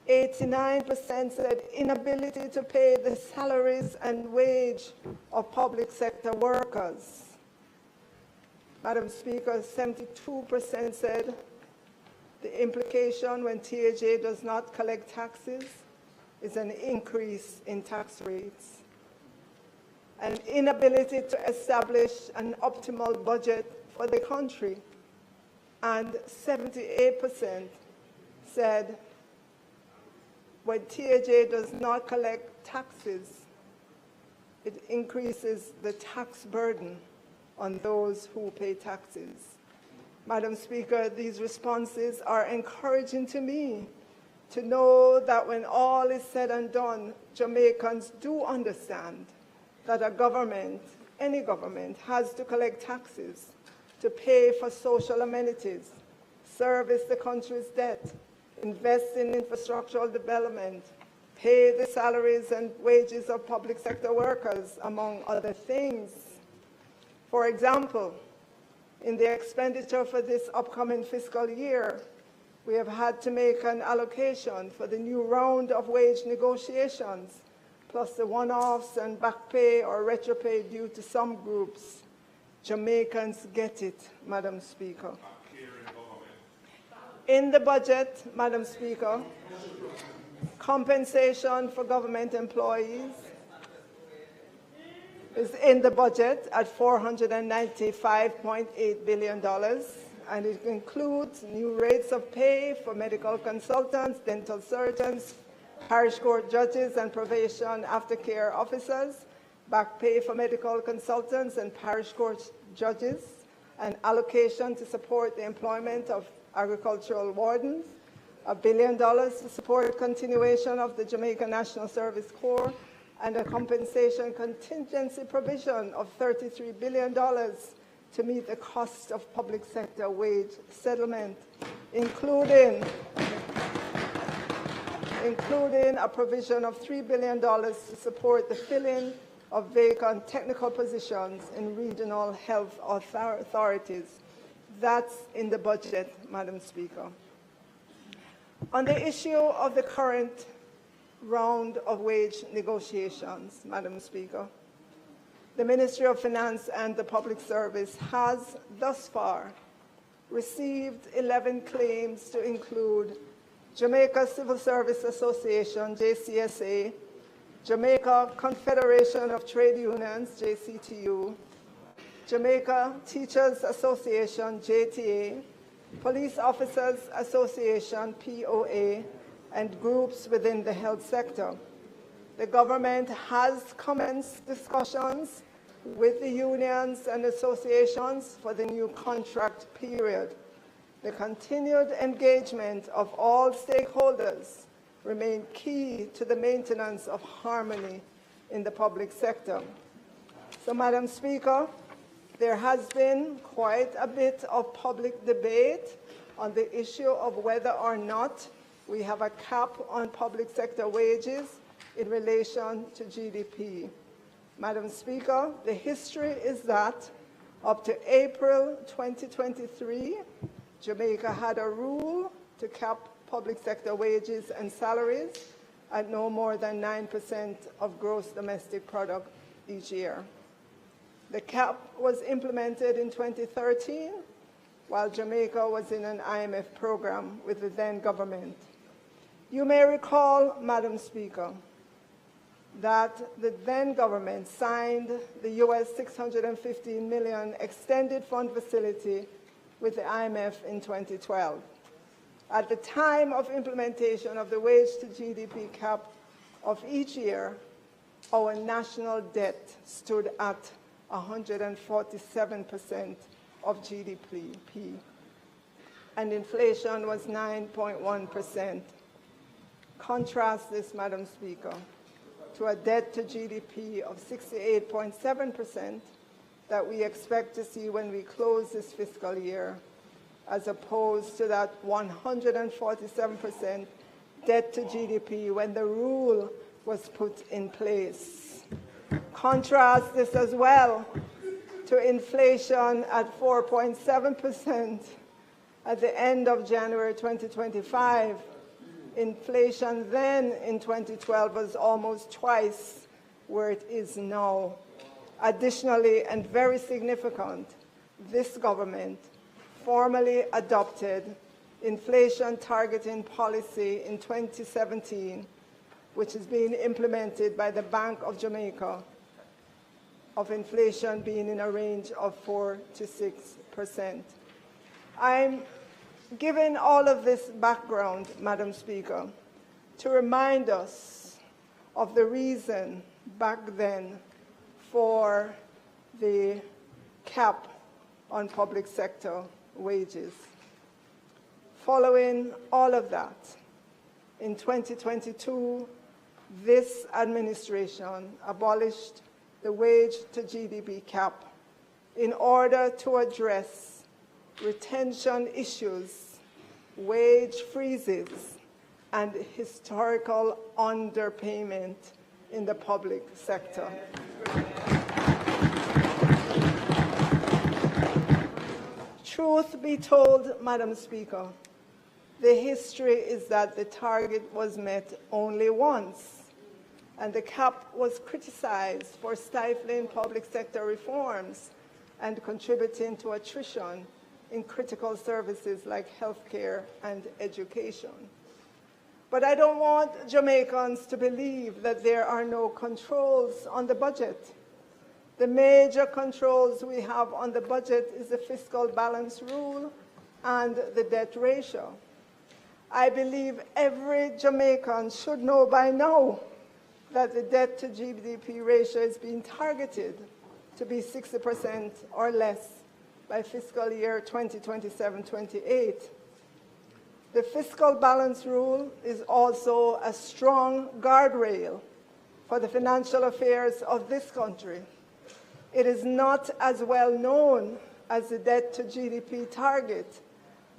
89% said inability to pay the salaries and wage of public sector workers. Madam Speaker, 72% said the implication when TAJ does not collect taxes is an increase in tax rates. An inability to establish an optimal budget for the country. And 78% said when TAJ does not collect taxes, it increases the tax burden on those who pay taxes. Madam Speaker, these responses are encouraging to me to know that when all is said and done, Jamaicans do understand that a government, any government, has to collect taxes to pay for social amenities, service the country's debt, invest in infrastructural development, pay the salaries and wages of public sector workers, among other things. For example, In the expenditure for this upcoming fiscal year, we have had to make an allocation for the new round of wage negotiations, plus the one-offs and back pay or retro pay due to some groups. Jamaicans get it, Madam Speaker. In the budget, Madam Speaker, compensation for government employees is in the budget at $495.8 billion, and it includes new rates of pay for medical consultants, dental surgeons, parish court judges and probation aftercare officers, back pay for medical consultants and parish court judges, and allocation to support the employment of agricultural wardens, $1 billion to support continuation of the Jamaica National Service Corps, and a compensation contingency provision of $33 billion to meet the cost of public sector wage settlement, including a provision of $3 billion to support the filling of vacant technical positions in regional health authorities. That's in the budget, Madam Speaker. On the issue of the current round of wage negotiations, Madam Speaker, the Ministry of Finance and the Public Service has thus far received 11 claims to include Jamaica Civil Service Association, JCSA, Jamaica Confederation of Trade Unions, JCTU, Jamaica Teachers Association, JTA, Police Officers Association, POA, and groups within the health sector. The government has commenced discussions with the unions and associations for the new contract period. The continued engagement of all stakeholders remain key to the maintenance of harmony in the public sector. So, Madam Speaker, there has been quite a bit of public debate on the issue of whether or not we have a cap on public sector wages in relation to GDP. Madam Speaker, the history is that up to April 2023, Jamaica had a rule to cap public sector wages and salaries at no more than 9% of gross domestic product each year. The cap was implemented in 2013 while Jamaica was in an IMF program with the then government. You may recall, Madam Speaker, that the then government signed the US $615 million extended fund facility with the IMF in 2012. At the time of implementation of the wage to GDP cap of each year, our national debt stood at 147% of GDP, and inflation was 9.1%. Contrast this, Madam Speaker, to a debt to GDP of 68.7% that we expect to see when we close this fiscal year, as opposed to that 147% debt to GDP when the rule was put in place. Contrast this as well to inflation at 4.7% at the end of January 2025. Inflation then in 2012 was almost twice where it is now. Additionally, and very significant, this government formally adopted inflation targeting policy in 2017, which is being implemented by the Bank of Jamaica, of inflation being in a range of 4 to 6%. I'm giving all of this background, Madam Speaker, to remind us of the reason back then for the cap on public sector wages. Following all of that, in 2022, this administration abolished the wage to GDP cap in order to address retention issues, wage freezes, and historical underpayment in the public sector. Truth be told, Madam Speaker, the history is that the target was met only once, and the cap was criticized for stifling public sector reforms and contributing to attrition in critical services like healthcare and education. But I don't want Jamaicans to believe that there are no controls on the budget. The major controls we have on the budget is the fiscal balance rule and the debt ratio. I believe every Jamaican should know by now that the debt to GDP ratio is being targeted to be 60% or less by fiscal year 2027-28. The fiscal balance rule is also a strong guardrail for the financial affairs of this country. It is not as well known as the debt to GDP target,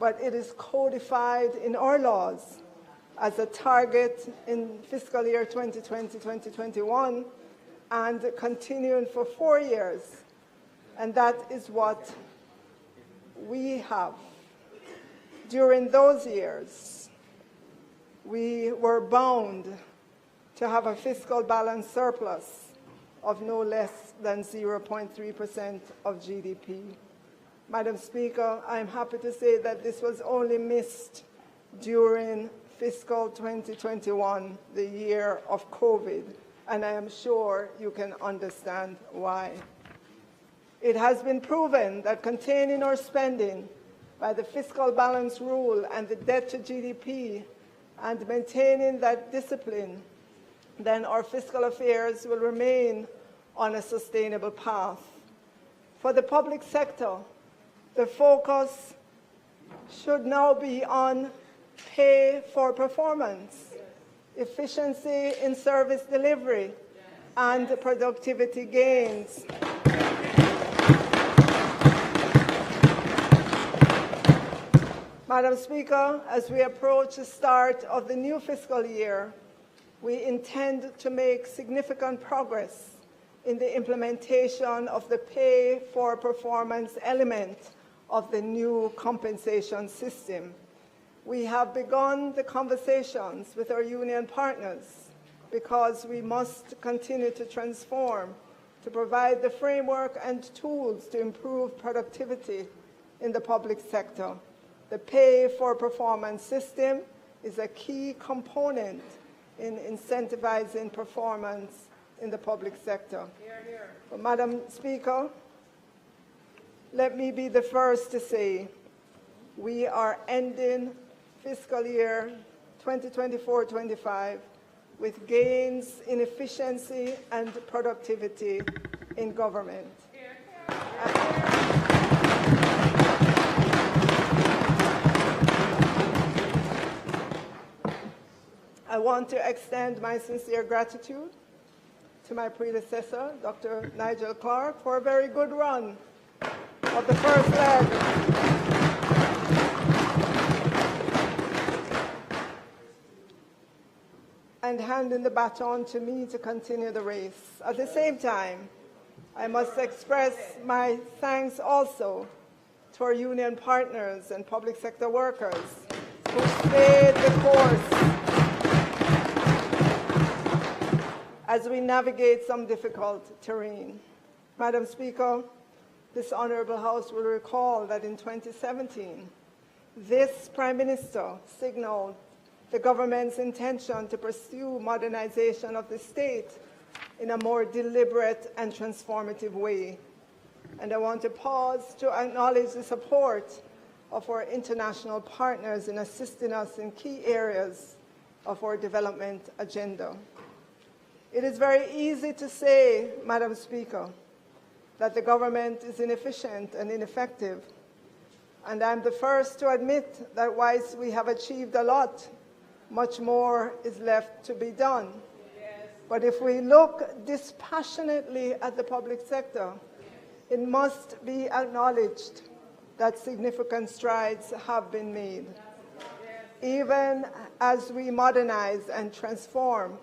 but it is codified in our laws as a target in fiscal year 2020-2021 and continuing for 4 years. And that is what we have. During those years, we were bound to have a fiscal balance surplus of no less than 0.3% of GDP. Madam Speaker, I'm happy to say that this was only missed during fiscal 2021, the year of COVID, and I am sure you can understand why. It has been proven that containing our spending by the fiscal balance rule and the debt to GDP and maintaining that discipline, then our fiscal affairs will remain on a sustainable path. For the public sector, the focus should now be on pay for performance, efficiency in service delivery, and productivity gains. Madam Speaker, as we approach the start of the new fiscal year, we intend to make significant progress in the implementation of the pay for performance element of the new compensation system. We have begun the conversations with our union partners because we must continue to transform, to provide the framework and tools to improve productivity in the public sector. The pay for performance system is a key component in incentivizing performance in the public sector. Hear, hear. But, Madam Speaker, let me be the first to say we are ending fiscal year 2024-25 with gains in efficiency and productivity in government. Hear, hear. I want to extend my sincere gratitude to my predecessor, Dr. Nigel Clark, for a very good run of the first leg. And handing the baton to me to continue the race. At the same time, I must express my thanks also to our union partners and public sector workers who stayed the course as we navigate some difficult terrain. Madam Speaker, this Honourable House will recall that in 2017, this Prime Minister signalled the government's intention to pursue modernization of the state in a more deliberate and transformative way. And I want to pause to acknowledge the support of our international partners in assisting us in key areas of our development agenda. It is very easy to say, Madam Speaker, that the government is inefficient and ineffective. And I'm the first to admit that whilst we have achieved a lot, much more is left to be done. Yes. But if we look dispassionately at the public sector, it must be acknowledged that significant strides have been made. Even as we modernize and transform,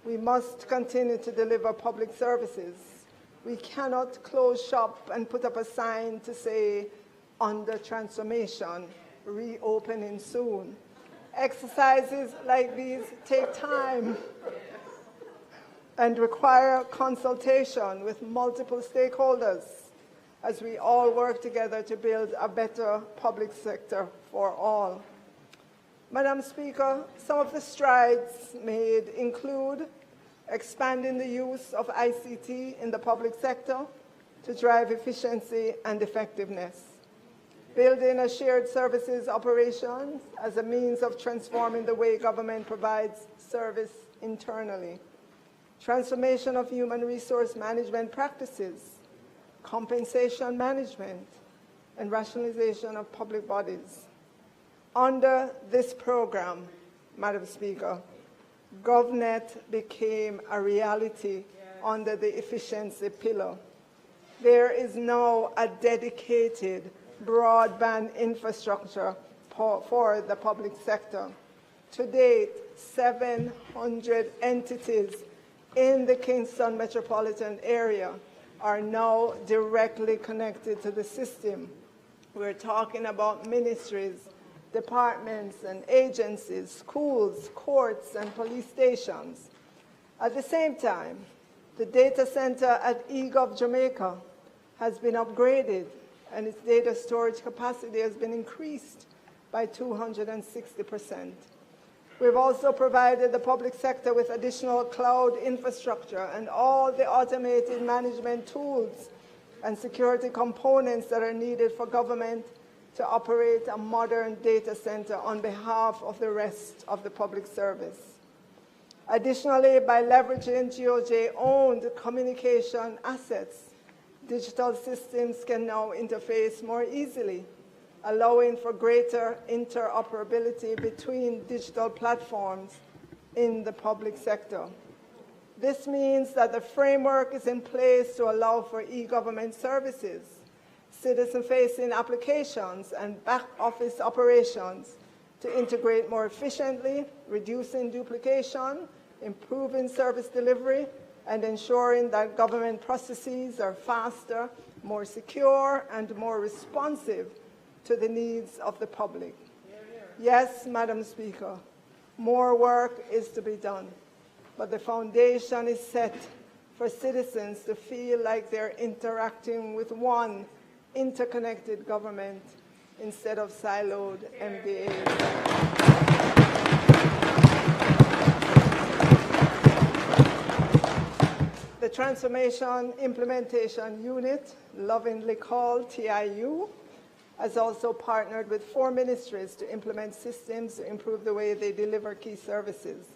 we must continue to deliver public services. We cannot close shop and put up a sign to say, under transformation, reopening soon. Exercises like these take time and require consultation with multiple stakeholders as we all work together to build a better public sector for all. Madam Speaker, some of the strides made include expanding the use of ICT in the public sector to drive efficiency and effectiveness, building a shared services operations as a means of transforming the way government provides service internally, transformation of human resource management practices, compensation management, and rationalization of public bodies. Under this program, Madam Speaker, GovNet became a reality under the efficiency pillar. There is now a dedicated broadband infrastructure for the public sector. To date, 700 entities in the Kingston metropolitan area are now directly connected to the system. We're talking about ministries, departments and agencies, schools, courts, and police stations. At the same time, the data center at eGov Jamaica has been upgraded and its data storage capacity has been increased by 260%. We've also provided the public sector with additional cloud infrastructure and all the automated management tools and security components that are needed for government to operate a modern data center on behalf of the rest of the public service. Additionally, by leveraging GOJ-owned communication assets, digital systems can now interface more easily, allowing for greater interoperability between digital platforms in the public sector. This means that the framework is in place to allow for e-government services, citizen-facing applications, and back-office operations to integrate more efficiently, reducing duplication, improving service delivery, and ensuring that government processes are faster, more secure, and more responsive to the needs of the public. Yes, Madam Speaker, more work is to be done, but the foundation is set for citizens to feel like they're interacting with one interconnected government instead of siloed MDAs. The Transformation Implementation Unit, lovingly called TIU, has also partnered with 4 ministries to implement systems to improve the way they deliver key services.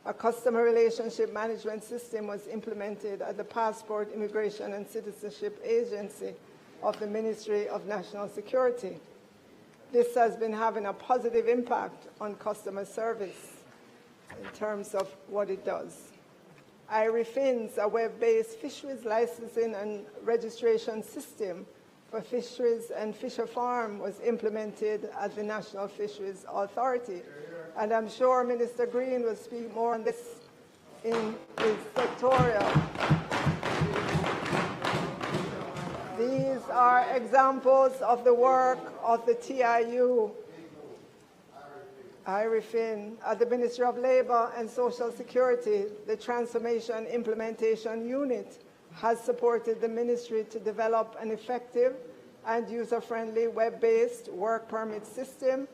A customer relationship management system was implemented at the Passport, Immigration and Citizenship Agency of the Ministry of National Security. This has been having a positive impact on customer service in terms of what it does. IRIFINS, a web-based fisheries licensing and registration system for fisheries and fisher farm, was implemented at the National Fisheries Authority. And I'm sure Minister Green will speak more on this in his sectorial. These are examples of the work of the TIU, IRIFIN. At the Ministry of Labour and Social Security, the Transformation Implementation Unit has supported the ministry to develop an effective and user-friendly web-based work permit system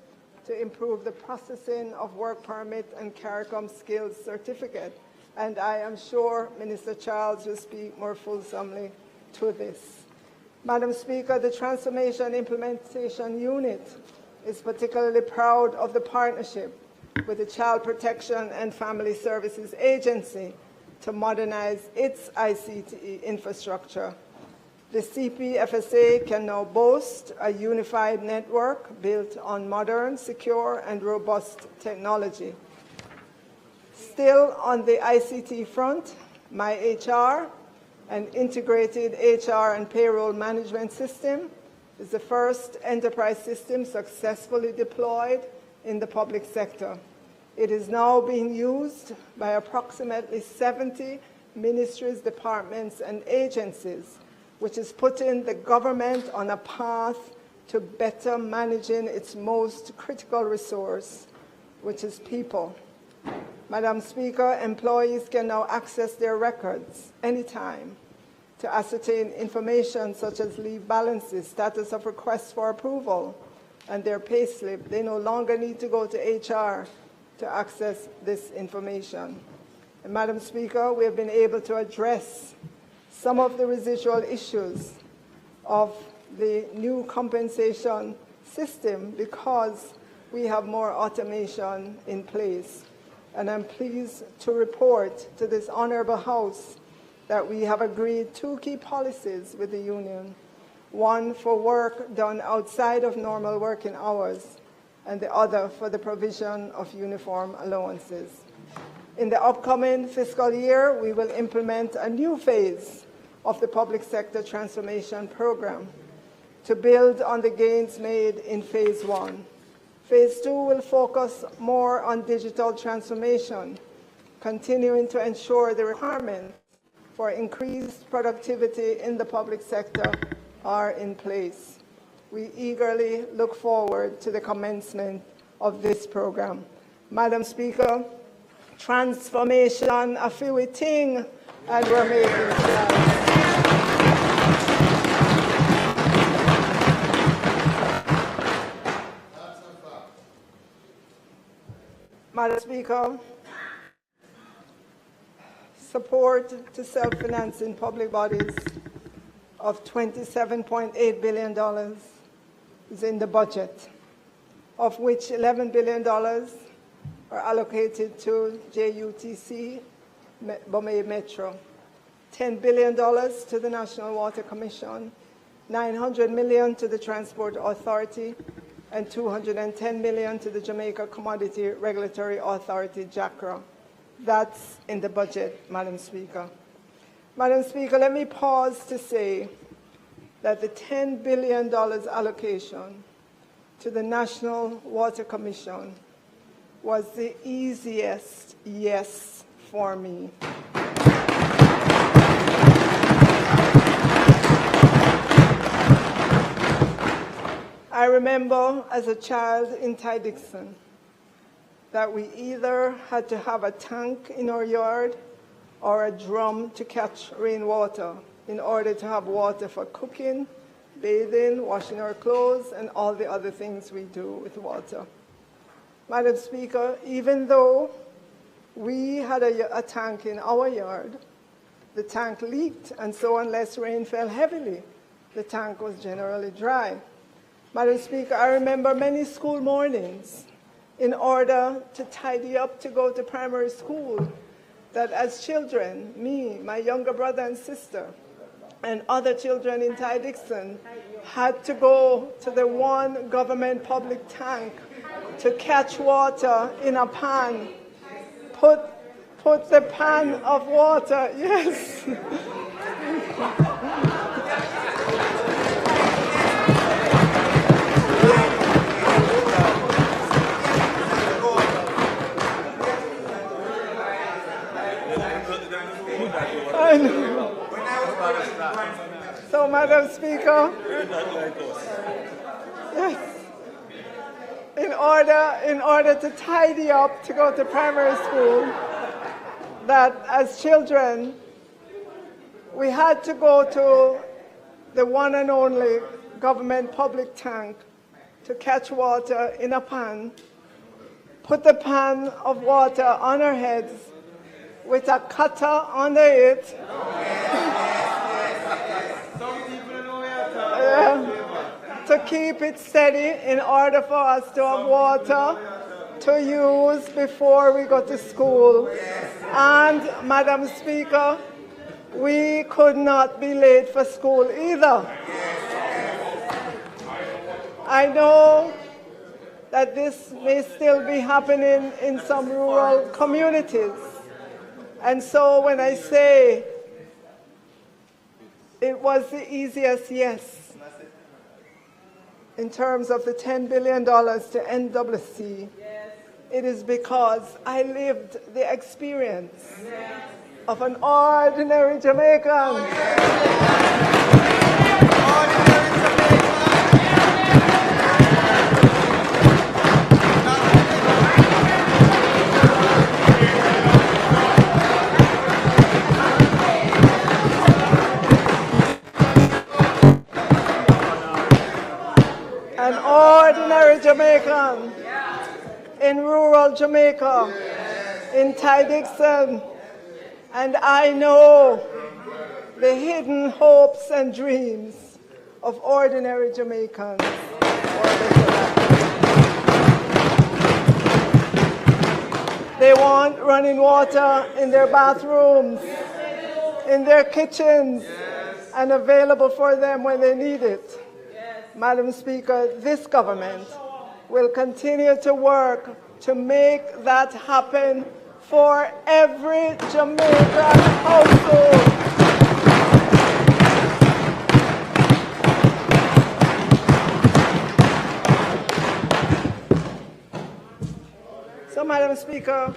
to improve the processing of work permit and CARICOM skills certificate. And I am sure Minister Charles will speak more fulsomely to this. Madam Speaker, the Transformation Implementation Unit is particularly proud of the partnership with the Child Protection and Family Services Agency to modernize its ICT infrastructure. The CPFSA can now boast a unified network built on modern, secure, and robust technology. Still on the ICT front, MyHR, an integrated HR and payroll management system, is the first enterprise system successfully deployed in the public sector. It is now being used by approximately 70 ministries, departments, and agencies, which is putting the government on a path to better managing its most critical resource, which is people. Madam Speaker, employees can now access their records anytime to ascertain information such as leave balances, status of requests for approval, and their payslip. They no longer need to go to HR to access this information. And Madam Speaker, we have been able to address some of the residual issues of the new compensation system because we have more automation in place. And I'm pleased to report to this honorable House that we have agreed 2 key policies with the union, one for work done outside of normal working hours, and the other for the provision of uniform allowances. In the upcoming fiscal year, we will implement a new phase of the public sector transformation program to build on the gains made in phase 1. Phase 2 will focus more on digital transformation, continuing to ensure the requirements for increased productivity in the public sector are in place. We eagerly look forward to the commencement of this program. Madam Speaker, transformation a few thing, and we're making strides. Madam Speaker, support to self-financing public bodies of $27.8 billion is in the budget, of which $11 billion are allocated to JUTC, Bombay Metro, $10 billion to the National Water Commission, $900 million to the Transport Authority, and $210 million to the Jamaica Commodity Regulatory Authority, JACRA. That's in the budget, Madam Speaker. Madam Speaker, let me pause to say that the $10 billion allocation to the National Water Commission was the easiest yes for me. I remember as a child in Ty-Dixon that we either had to have a tank in our yard or a drum to catch rainwater in order to have water for cooking, bathing, washing our clothes, and all the other things we do with water. Madam Speaker, even though we had a tank in our yard, the tank leaked, and so unless rain fell heavily, the tank was generally dry. Madam Speaker, I remember many school mornings in order to tidy up to go to primary school, that as children, me, my younger brother and sister, and other children in Ty-Dixon had to go to the one government public tank to catch water in a pan, put the pan of water, yes. So, Madam Speaker, yes, in order to tidy up to go to primary school, that as children, we had to go to the one and only government public tank to catch water in a pan, put the pan of water on our heads with a cutter under it, to keep it steady in order for us to have water to use before we go to school. And, Madam Speaker, we could not be late for school either. I know that this may still be happening in some rural communities. And so when I say it was the easiest yes in terms of the $10 billion to NWC, it is because I lived the experience of an ordinary Jamaican. An ordinary Jamaican in rural Jamaica, in Ty-Dixon, and I know the hidden hopes and dreams of ordinary Jamaicans. They want running water in their bathrooms, in their kitchens, and available for them when they need it. Madam Speaker, this government will continue to work to make that happen for every Jamaican household. So, Madam Speaker,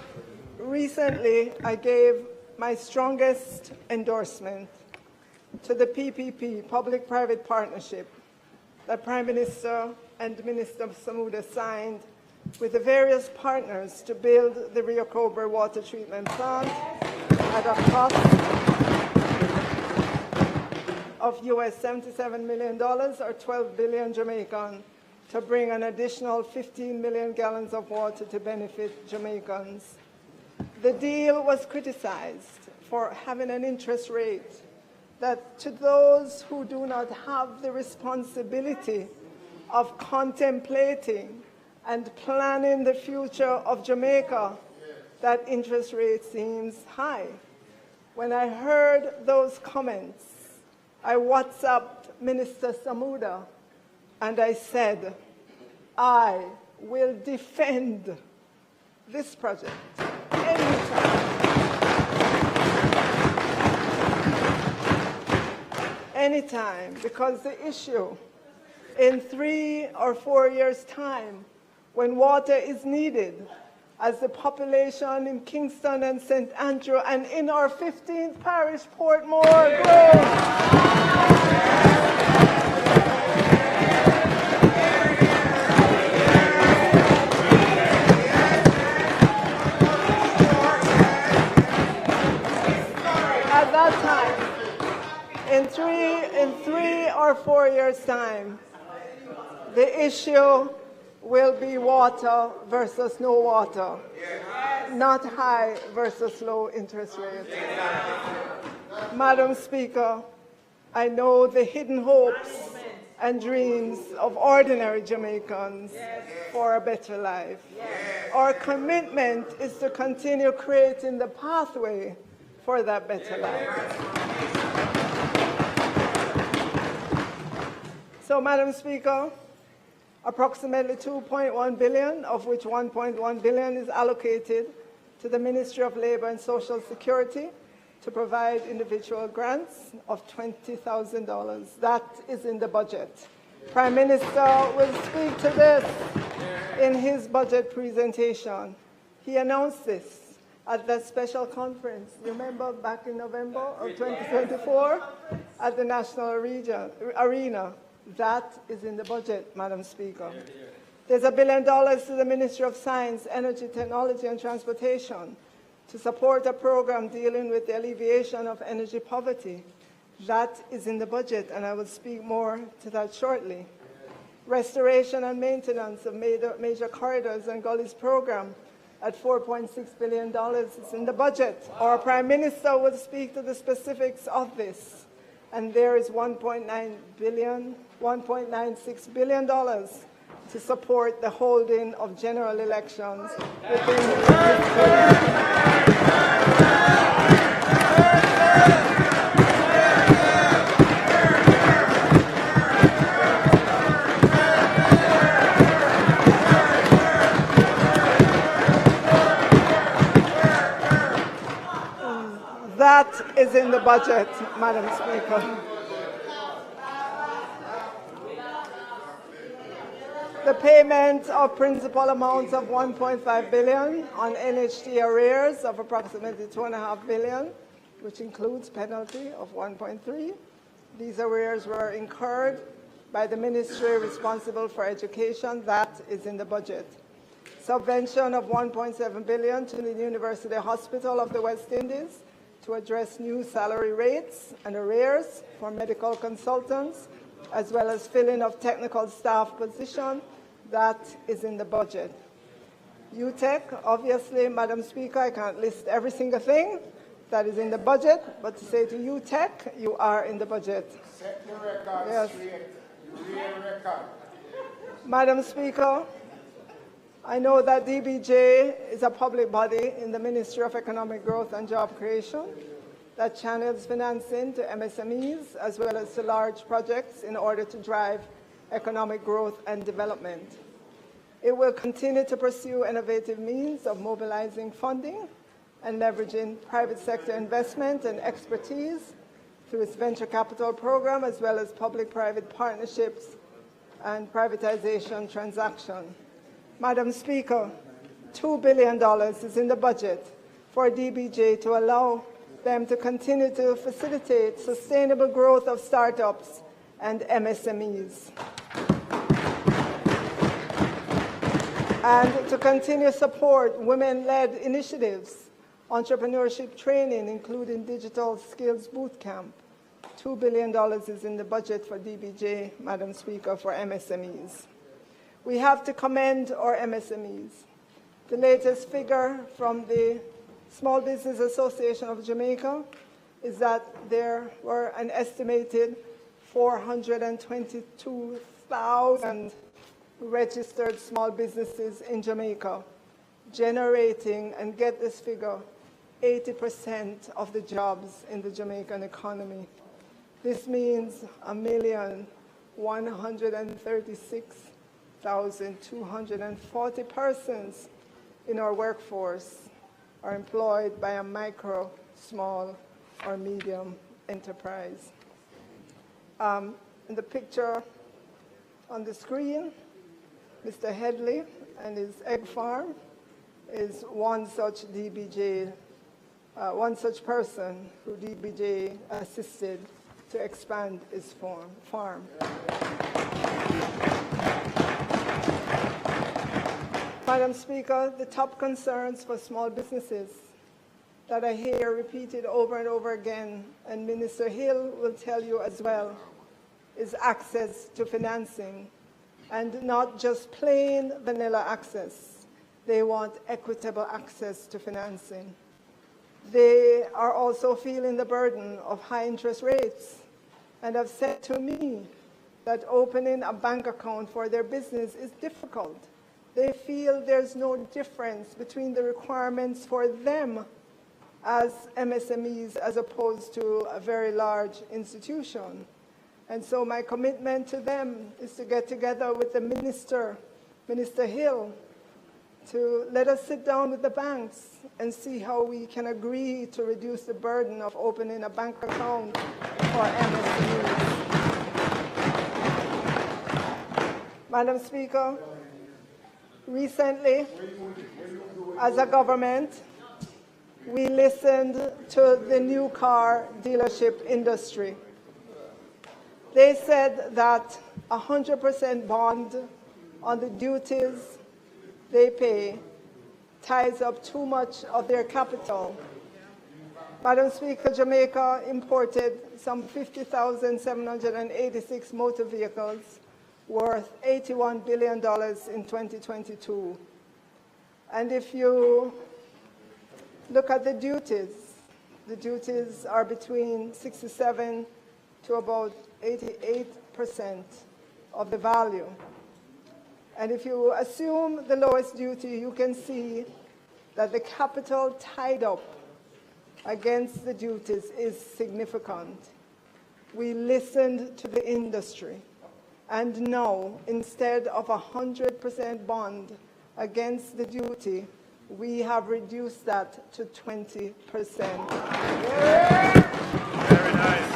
recently I gave my strongest endorsement to the PPP, Public-Private Partnership, that Prime Minister and Minister Samuda signed with the various partners to build the Rio Cobra water treatment plant at a cost of US $77 million or 12 billion Jamaican to bring an additional 15 million gallons of water to benefit Jamaicans. The deal was criticized for having an interest rate that to those who do not have the responsibility of contemplating and planning the future of Jamaica, that interest rate seems high. When I heard those comments, I WhatsApped Minister Samuda and I said, I will defend this project anytime. Anytime, because the issue in 3 or 4 years' time, when water is needed, as the population in Kingston and St. Andrew and in our 15th parish, Portmore, grows. At that time, in three or 4 years' time, the issue will be water versus no water, not high versus low interest rates. Madam Speaker, I know the hidden hopes and dreams of ordinary Jamaicans for a better life. Our commitment is to continue creating the pathway for that better life. So, Madam Speaker, approximately 2.1 billion, of which 1.1 billion is allocated to the Ministry of Labour and Social Security to provide individual grants of $20,000. That is in the budget. Prime Minister will speak to this in his budget presentation. He announced this at that special conference, remember, back in November of 2024 at the National Arena. That is in the budget, Madam Speaker. There's $1 billion to the Ministry of Science, Energy, Technology and Transportation to support a program dealing with the alleviation of energy poverty. That is in the budget, and I will speak more to that shortly. Restoration and maintenance of major corridors and gullies program at $4.6 billion is in the budget. Our Prime Minister will speak to the specifics of this. And there is $1.96 billion to support the holding of general elections within That is in the budget, Madam Speaker. The payment of principal amounts of $1.5 billion on NHT arrears of approximately $2.5 billion, which includes penalty of $1.3. These arrears were incurred by the ministry responsible for education. That is in the budget. Subvention of $1.7 billion to the University Hospital of the West Indies to address new salary rates and arrears for medical consultants as well as filling of technical staff position. That is in the budget. UTEC, obviously, Madam Speaker, I can't list every single thing that is in the budget, but to say to UTEC, you are in the budget. Set the record Yes. straight. Real record. Madam Speaker, I know that DBJ is a public body in the Ministry of Economic Growth and Job Creation that channels financing to MSMEs as well as to large projects in order to drive economic growth and development. It will continue to pursue innovative means of mobilizing funding and leveraging private sector investment and expertise through its venture capital program as well as public-private partnerships and privatization transaction. Madam Speaker, $2 billion is in the budget for DBJ to allow them to continue to facilitate sustainable growth of startups and MSMEs, and to continue support women-led initiatives, entrepreneurship training, including digital skills bootcamp. $2 billion is in the budget for DBJ, Madam Speaker, for MSMEs. We have to commend our MSMEs. The latest figure from the Small Business Association of Jamaica is that there were an estimated 422,000 registered small businesses in Jamaica, generating, and get this figure, 80% of the jobs in the Jamaican economy. This means 1,136,240 persons in our workforce are employed by a micro, small, or medium enterprise. In the picture on the screen, Mr. Headley and his egg farm is one such DBJ, one such person who DBJ assisted to expand his farm. Madam Speaker, the top concerns for small businesses that I hear repeated over and over again, and Minister Hill will tell you as well, is access to financing, and not just plain vanilla access. They want equitable access to financing. They are also feeling the burden of high interest rates and have said to me that opening a bank account for their business is difficult. They feel there's no difference between the requirements for them as MSMEs as opposed to a very large institution. And so my commitment to them is to get together with the Minister, Minister Hill, to let us sit down with the banks and see how we can agree to reduce the burden of opening a bank account for MSMEs. Madam Speaker, recently, as a government, we listened to the new car dealership industry. They said that 100% bond on the duties they pay ties up too much of their capital. Madam Speaker, Jamaica imported some 50,786 motor vehicles worth $81 billion in 2022. And if you look at the duties are between 67 to about 88% of the value. And if you assume the lowest duty, you can see that the capital tied up against the duties is significant. We listened to the industry, and now, instead of 100% bond against the duty, we have reduced that to 20%. Very nice.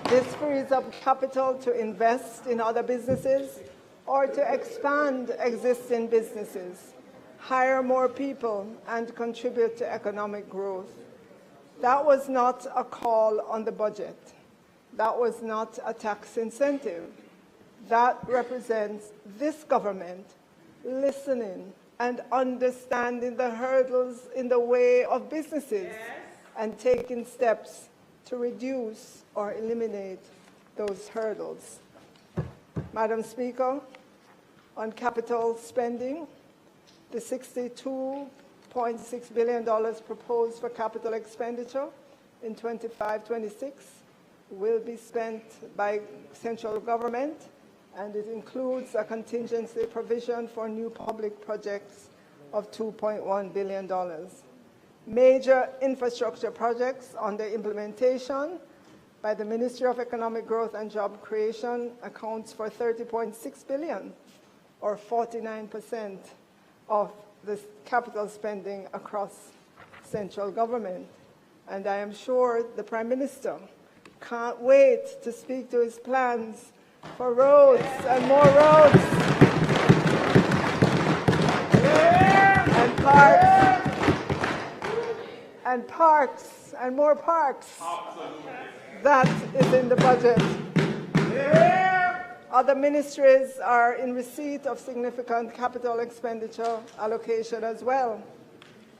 This frees up capital to invest in other businesses or to expand existing businesses, hire more people, and contribute to economic growth. That was not a call on the budget. That was not a tax incentive. That represents this government listening and understanding the hurdles in the way of businesses and taking steps to reduce or eliminate those hurdles. Madam Speaker, on capital spending, the $62.6 billion proposed for capital expenditure in 25-26 will be spent by central government, and it includes a contingency provision for new public projects of $2.1 billion. Major infrastructure projects under implementation by the Ministry of Economic Growth and Job Creation accounts for $30.6 billion, or 49% of the capital spending across central government. And I am sure the Prime Minister can't wait to speak to his plans for roads and more roads and parks and more parks. That is in the budget. Other ministries are in receipt of significant capital expenditure allocation as well.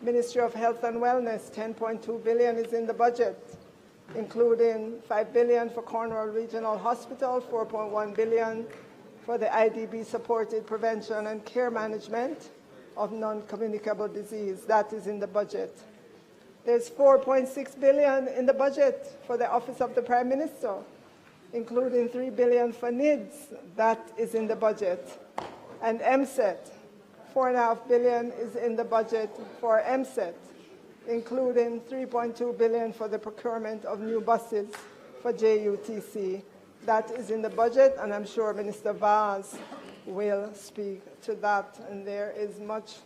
Ministry of Health and Wellness, $10.2 billion is in the budget, including $5 billion for Cornwall Regional Hospital, $4.1 billion for the IDB-supported prevention and care management of non-communicable disease. That is in the budget. There's $4.6 billion in the budget for the Office of the Prime Minister, including $3 billion for NIDS. That is in the budget. And MSET, $4.5 billion is in the budget for MSET, including $3.2 billion for the procurement of new buses for JUTC. That is in the budget, and I'm sure Minister Vaz will speak to that. And there is much,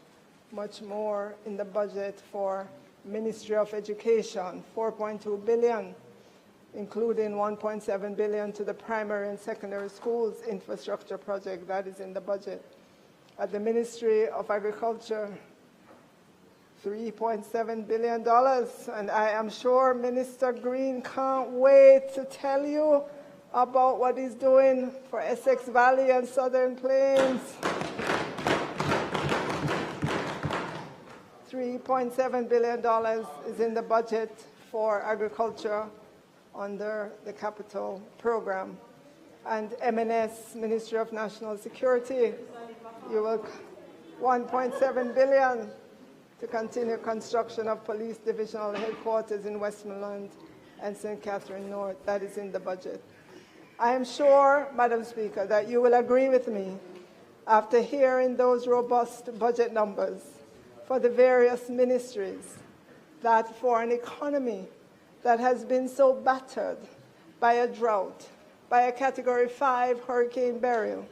much more in the budget for Ministry of Education, $4.2 billion, including $1.7 billion to the primary and secondary schools infrastructure project. That is in the budget. At the Ministry of Agriculture, $3.7 billion, and I am sure Minister Green can't wait to tell you about what he's doing for Essex Valley and Southern Plains. $3.7 billion is in the budget for agriculture under the capital program. And M&S, Ministry of National Security, you will $1.7 billion to continue construction of police divisional headquarters in Westmoreland and St. Catherine North. That is in the budget. I am sure, Madam Speaker, that you will agree with me after hearing those robust budget numbers for the various ministries that for an economy that has been so battered by a drought, by a Category 5 Hurricane Beryl,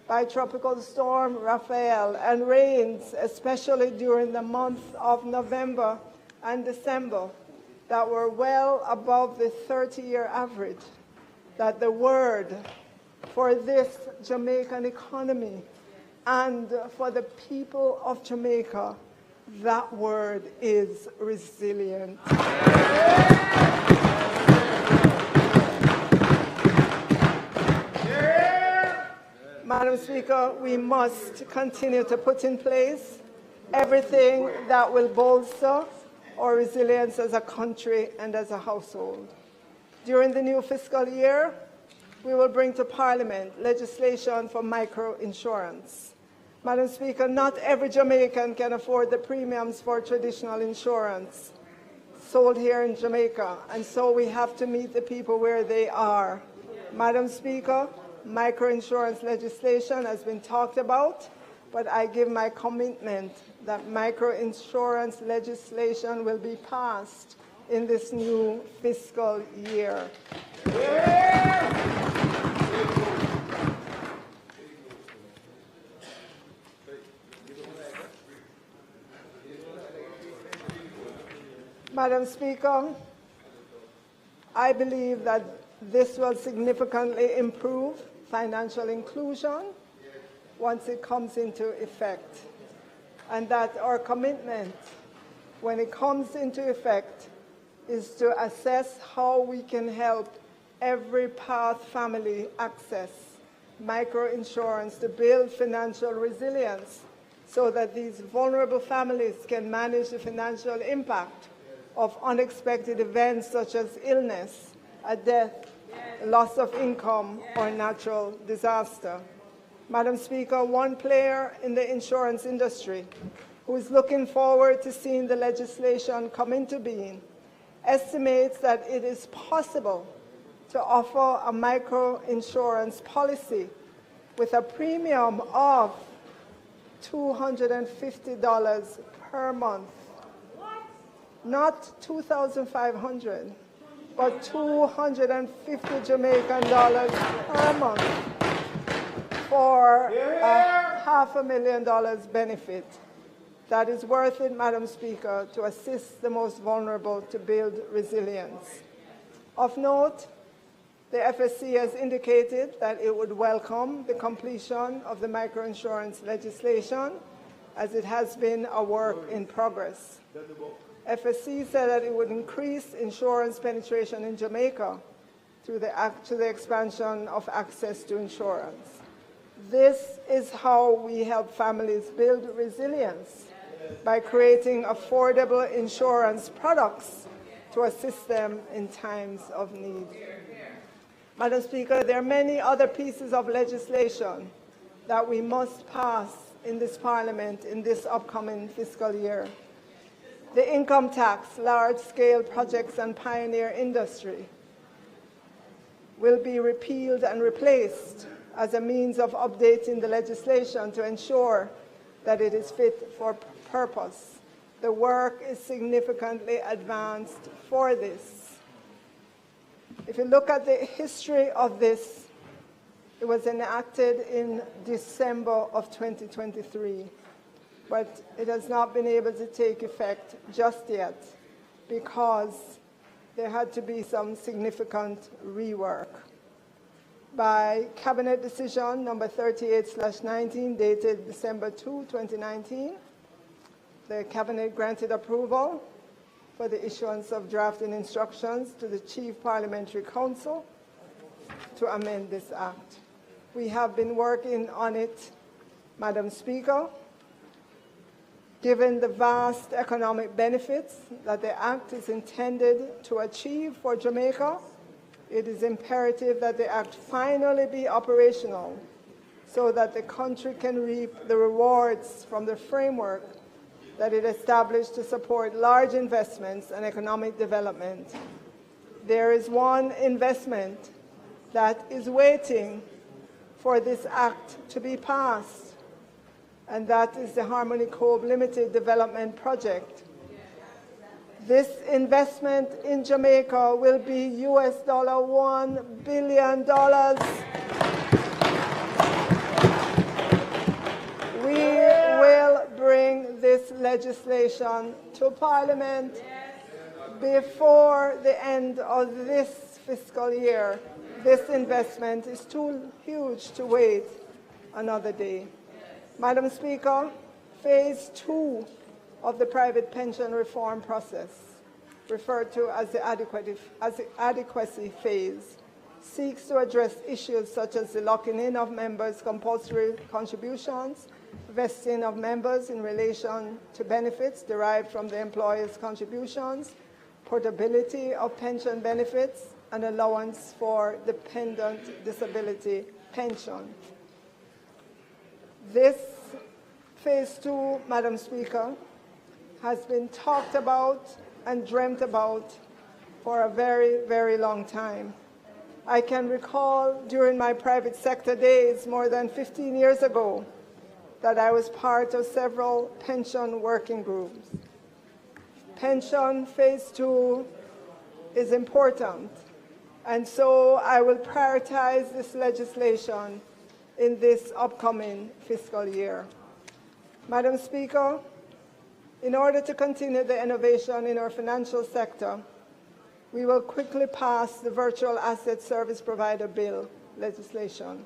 by Tropical Storm Raphael, and rains, especially during the month of November and December, that were well above the 30-year average, that the word for this Jamaican economy and for the people of Jamaica, that word is resilient. Madam Speaker, we must continue to put in place everything that will bolster our resilience as a country and as a household. During the new fiscal year, we will bring to Parliament legislation for micro-insurance. Madam Speaker, not every Jamaican can afford the premiums for traditional insurance sold here in Jamaica, and so we have to meet the people where they are. Madam Speaker, micro-insurance legislation has been talked about, but I give my commitment that micro-insurance legislation will be passed in this new fiscal year. Madam Speaker, I believe that this will significantly improve financial inclusion once it comes into effect, and that our commitment when it comes into effect is to assess how we can help every Path family access microinsurance to build financial resilience so that these vulnerable families can manage the financial impact of unexpected events such as illness, a death, loss of income, or natural disaster. Madam Speaker, one player in the insurance industry who is looking forward to seeing the legislation come into being estimates that it is possible to offer a microinsurance policy with a premium of $250 per month. Not $2,500, but $250 Jamaican dollars per month for a $500,000 benefit. That is worth it, Madam Speaker, to assist the most vulnerable to build resilience. Of note, the FSC has indicated that it would welcome the completion of the microinsurance legislation, as it has been a work in progress. FSC said that it would increase insurance penetration in Jamaica through the expansion of access to insurance. This is how we help families build resilience, by creating affordable insurance products to assist them in times of need. Madam Speaker, there are many other pieces of legislation that we must pass in this Parliament in this upcoming fiscal year. The income tax, large-scale projects and pioneer industry will be repealed and replaced as a means of updating the legislation to ensure that it is fit for purpose. The work is significantly advanced for this. If you look at the history of this, it was enacted in December of 2023, but it has not been able to take effect just yet because there had to be some significant rework. By Cabinet Decision number 38/19, dated December 2, 2019, the Cabinet granted approval for the issuance of drafting instructions to the Chief Parliamentary Council to amend this Act. We have been working on it, Madam Speaker. Given the vast economic benefits that the Act is intended to achieve for Jamaica, it is imperative that the Act finally be operational so that the country can reap the rewards from the framework that it established to support large investments and economic development. There is one investment that is waiting for this Act to be passed, and that is the Harmony Cove Limited Development Project. This investment in Jamaica will be $1 billion. We will bring this legislation to Parliament before the end of this fiscal year. This investment is too huge to wait another day. Madam Speaker, Phase 2 of the private pension reform process, referred to as the adequacy phase, seeks to address issues such as the locking in of members' compulsory contributions, vesting of members in relation to benefits derived from the employer's contributions, portability of pension benefits, and allowance for dependent disability pension. This Phase 2, Madam Speaker, has been talked about and dreamt about for a very, very long time. I can recall during my private sector days more than 15 years ago that I was part of several pension working groups. Pension Phase 2 is important, and so I will prioritize this legislation in this upcoming fiscal year. Madam Speaker, in order to continue the innovation in our financial sector, we will quickly pass the Virtual Asset Service Provider Bill legislation,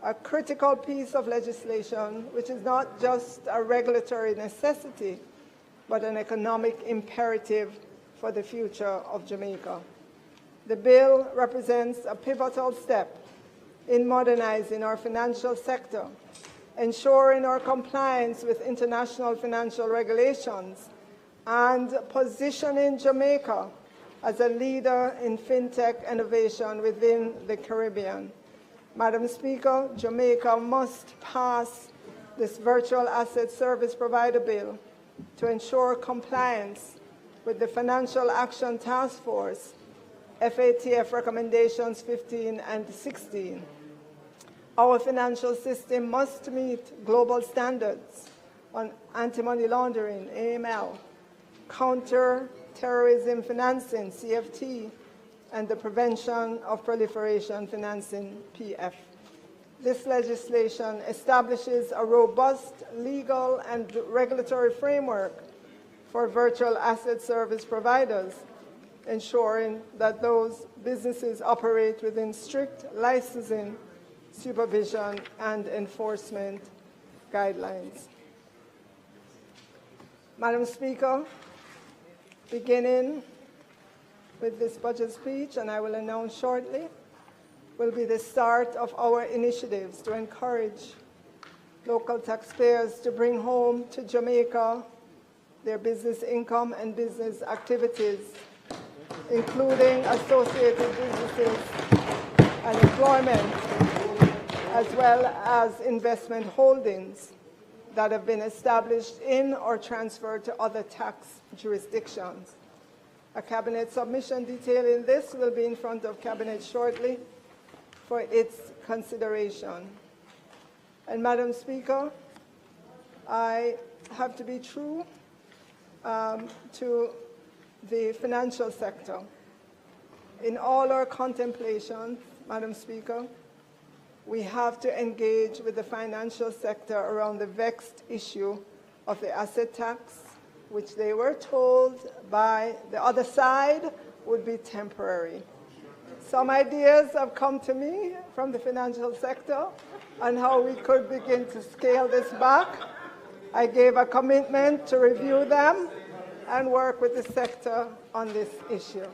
a critical piece of legislation which is not just a regulatory necessity, but an economic imperative for the future of Jamaica. The bill represents a pivotal step in modernizing our financial sector, ensuring our compliance with international financial regulations, and positioning Jamaica as a leader in fintech innovation within the Caribbean. Madam Speaker, Jamaica must pass this Virtual Asset Service Provider Bill to ensure compliance with the Financial Action Task Force, FATF recommendations 15 and 16. Our financial system must meet global standards on anti-money laundering, AML, counter-terrorism financing, CFT, and the prevention of proliferation financing, PF. This legislation establishes a robust legal and regulatory framework for virtual asset service providers, ensuring that those businesses operate within strict licensing, supervision, and enforcement guidelines. Madam Speaker, beginning with this budget speech, and I will announce shortly, will be the start of our initiatives to encourage local taxpayers to bring home to Jamaica their business income and business activities, including associated businesses and employment, as well as investment holdings that have been established in or transferred to other tax jurisdictions. A Cabinet submission detailing this will be in front of Cabinet shortly for its consideration. And Madam Speaker, I have to be true to the financial sector. In all our contemplations, Madam Speaker, we have to engage with the financial sector around the vexed issue of the asset tax, which they were told by the other side would be temporary. Some ideas have come to me from the financial sector on how we could begin to scale this back. I gave a commitment to review them and work with the sector on this issue.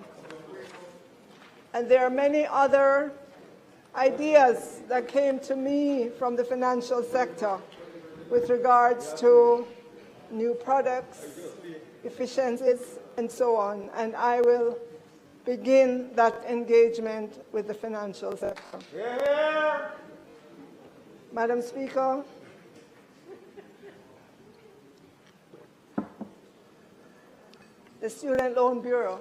And there are many other ideas that came to me from the financial sector with regards to new products, efficiencies, and so on. And I will begin that engagement with the financial sector. Yeah. Madam Speaker, the Student Loan Bureau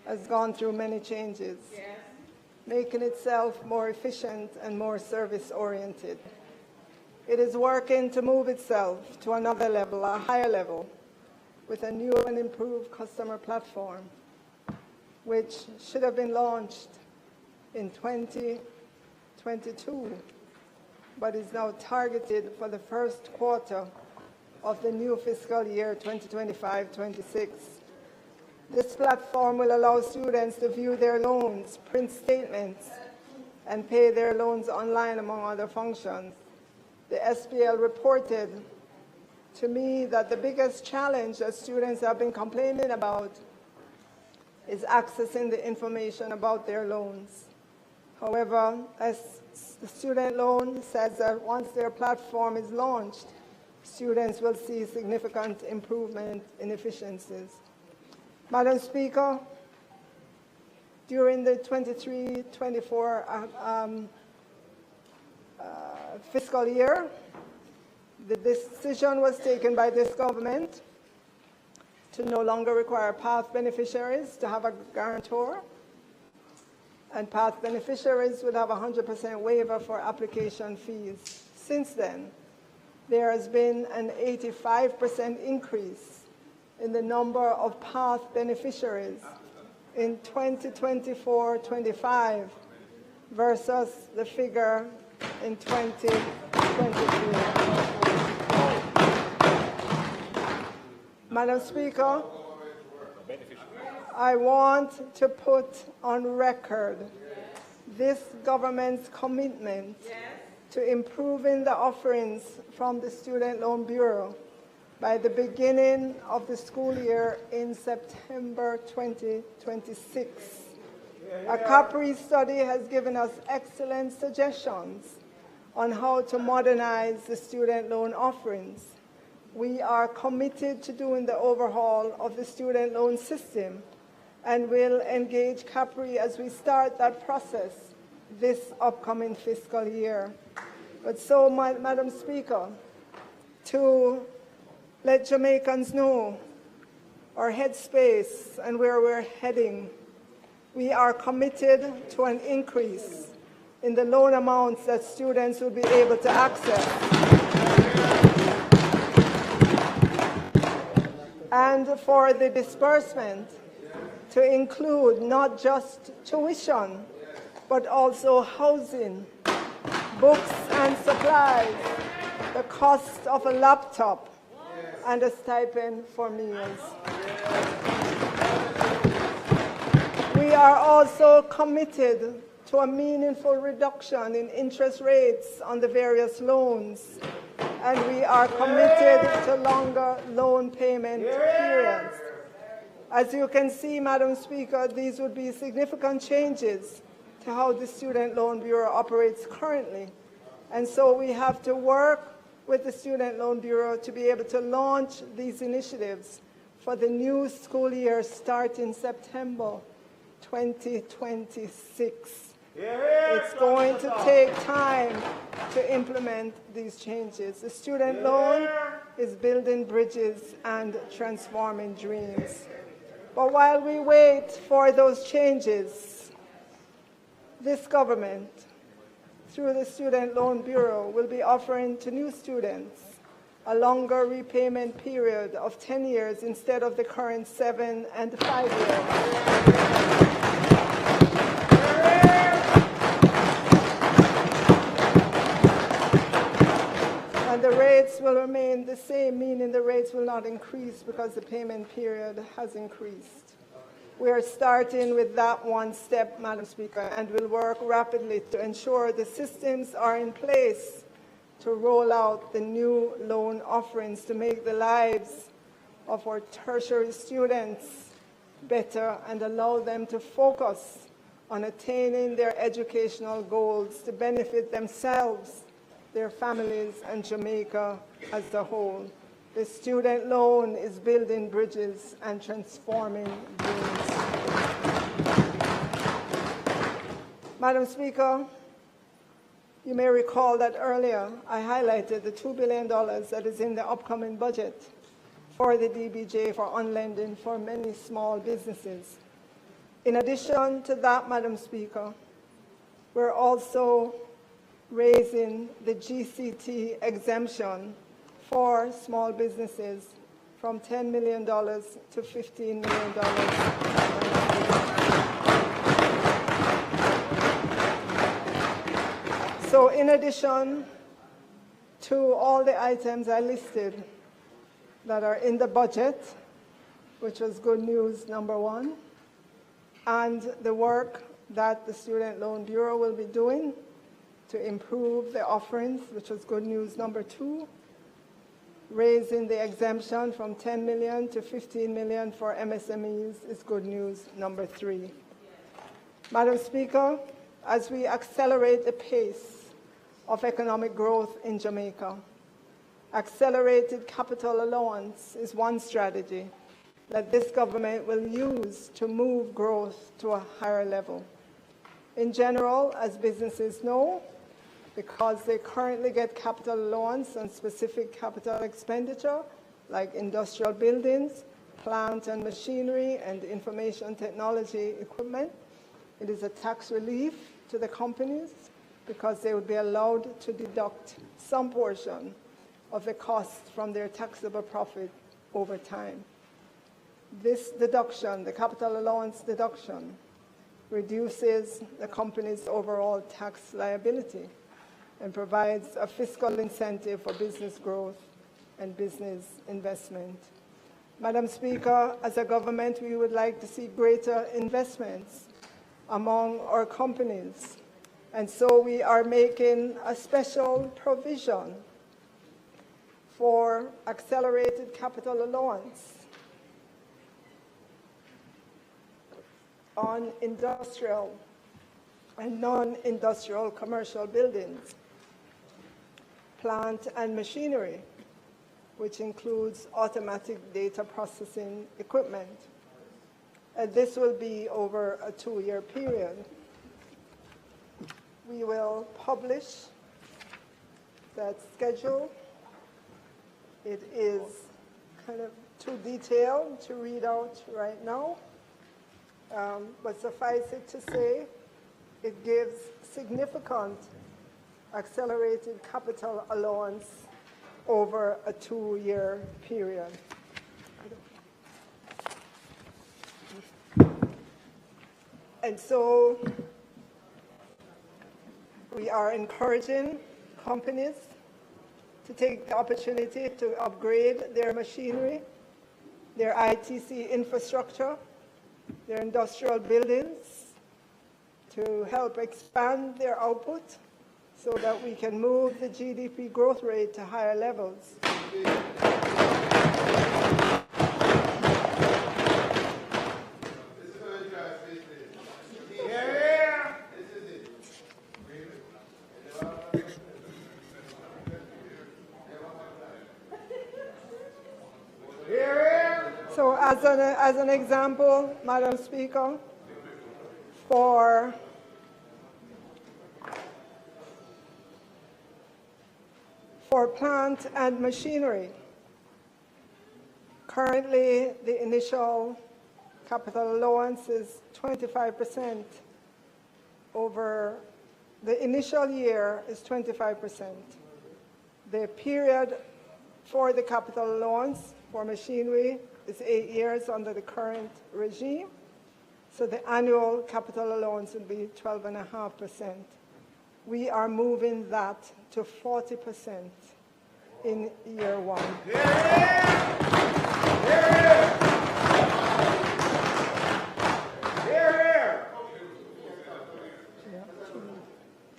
has gone through many changes, making itself more efficient and more service-oriented. It is working to move itself to another level, a higher level, with a new and improved customer platform, which should have been launched in 2022, but is now targeted for the first quarter of the new fiscal year 2025-26. This platform will allow students to view their loans, print statements, and pay their loans online, among other functions. The SPL reported to me that the biggest challenge that students have been complaining about is accessing the information about their loans. However, as the student loan says that once their platform is launched, students will see significant improvement in efficiencies. Madam Speaker, during the 23-24 fiscal year, the decision was taken by this government to no longer require PATH beneficiaries to have a guarantor, and PATH beneficiaries would have a 100% waiver for application fees. Since then, there has been an 85% increase in the number of PATH beneficiaries in 2024-25 versus the figure in 2023. Madam Speaker, I want to put on record this government's commitment to improving the offerings from the Student Loan Bureau by the beginning of the school year in September 2026. A Capri study has given us excellent suggestions on how to modernize the student loan offerings. we are committed to doing the overhaul of the student loan system and will engage Capri as we start that process this upcoming fiscal year. But so, Madam Speaker, to let Jamaicans know our headspace and where we're heading, we are committed to an increase in the loan amounts that students will be able to access, and for the disbursement to include not just tuition, but also housing, books and supplies, the cost of a laptop, and a stipend for meals. We are also committed to a meaningful reduction in interest rates on the various loans, and we are committed to longer loan payment periods. As you can see, Madam Speaker, these would be significant changes to how the Student Loan Bureau operates currently. And so we have to work with the Student Loan Bureau to be able to launch these initiatives for the new school year starting September 2026. It's going to take time to implement these changes. The student loan is building bridges and transforming dreams. But while we wait for those changes, this government, through the Student Loan Bureau, will be offering to new students a longer repayment period of 10 years instead of the current 7 and 5 years. And the rates will remain the same, meaning the rates will not increase because the payment period has increased. We are starting with that one step, Madam Speaker, and will work rapidly to ensure the systems are in place to roll out the new loan offerings to make the lives of our tertiary students better and allow them to focus on attaining their educational goals to benefit themselves, their families, and Jamaica as a whole. The student loan is building bridges and transforming dreams. Madam Speaker, you may recall that earlier I highlighted the $2 billion that is in the upcoming budget for the DBJ for on-lending for many small businesses. In addition to that, Madam Speaker, we're also raising the GCT exemption for small businesses from $10 million to $15 million. So in addition to all the items I listed that are in the budget, which was good news number one, and the work that the Student Loan Bureau will be doing to improve the offerings, which was good news number two, raising the exemption from 10 million to 15 million for MSMEs is good news number three. Madam Speaker, as we accelerate the pace of economic growth in Jamaica, accelerated capital allowance is one strategy that this government will use to move growth to a higher level. In general, as businesses know, because they currently get capital allowance on specific capital expenditure, like industrial buildings, plant and machinery, and information technology equipment, it is a tax relief to the companies because they would be allowed to deduct some portion of the cost from their taxable profit over time. This deduction, the capital allowance deduction, reduces the company's overall tax liability and provides a fiscal incentive for business growth and business investment. Madam Speaker, as a government, we would like to see greater investments among our companies, and so we are making a special provision for accelerated capital allowance on industrial and non-industrial commercial buildings, plant and machinery, which includes automatic data processing equipment. This will be over a 2-year period. We will publish that schedule. It is kind of too detailed to read out right now, but suffice it to say, it gives significant accelerated capital allowance over a 2-year period. And so we are encouraging companies to take the opportunity to upgrade their machinery, their ITC infrastructure, their industrial buildings, to help expand their output so that we can move the GDP growth rate to higher levels. So as an example, Madam Speaker, for plant and machinery, currently the initial capital allowance is 25%. Over the initial year is 25%. The period for the capital allowance for machinery is 8 years under the current regime. So the annual capital allowance will be 12.5%. We are moving that to 40% in year 1.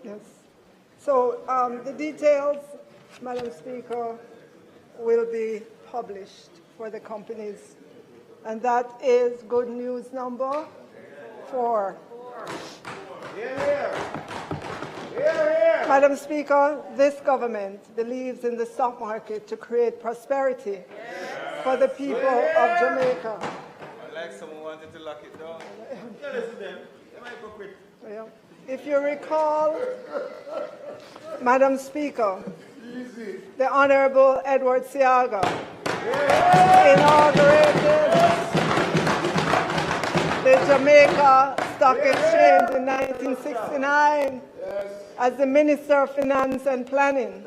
Yes. So the details, Madam Speaker, will be published for the companies. And that is good news number 4. Madam Speaker, this government believes in the stock market to create prosperity for the people of Jamaica. Like someone wanted to lock it down. Yeah. If you recall, Madam Speaker, the Honorable Edward Seaga inaugurated the Jamaica Stock Exchange in 1969 as the Minister of Finance and Planning.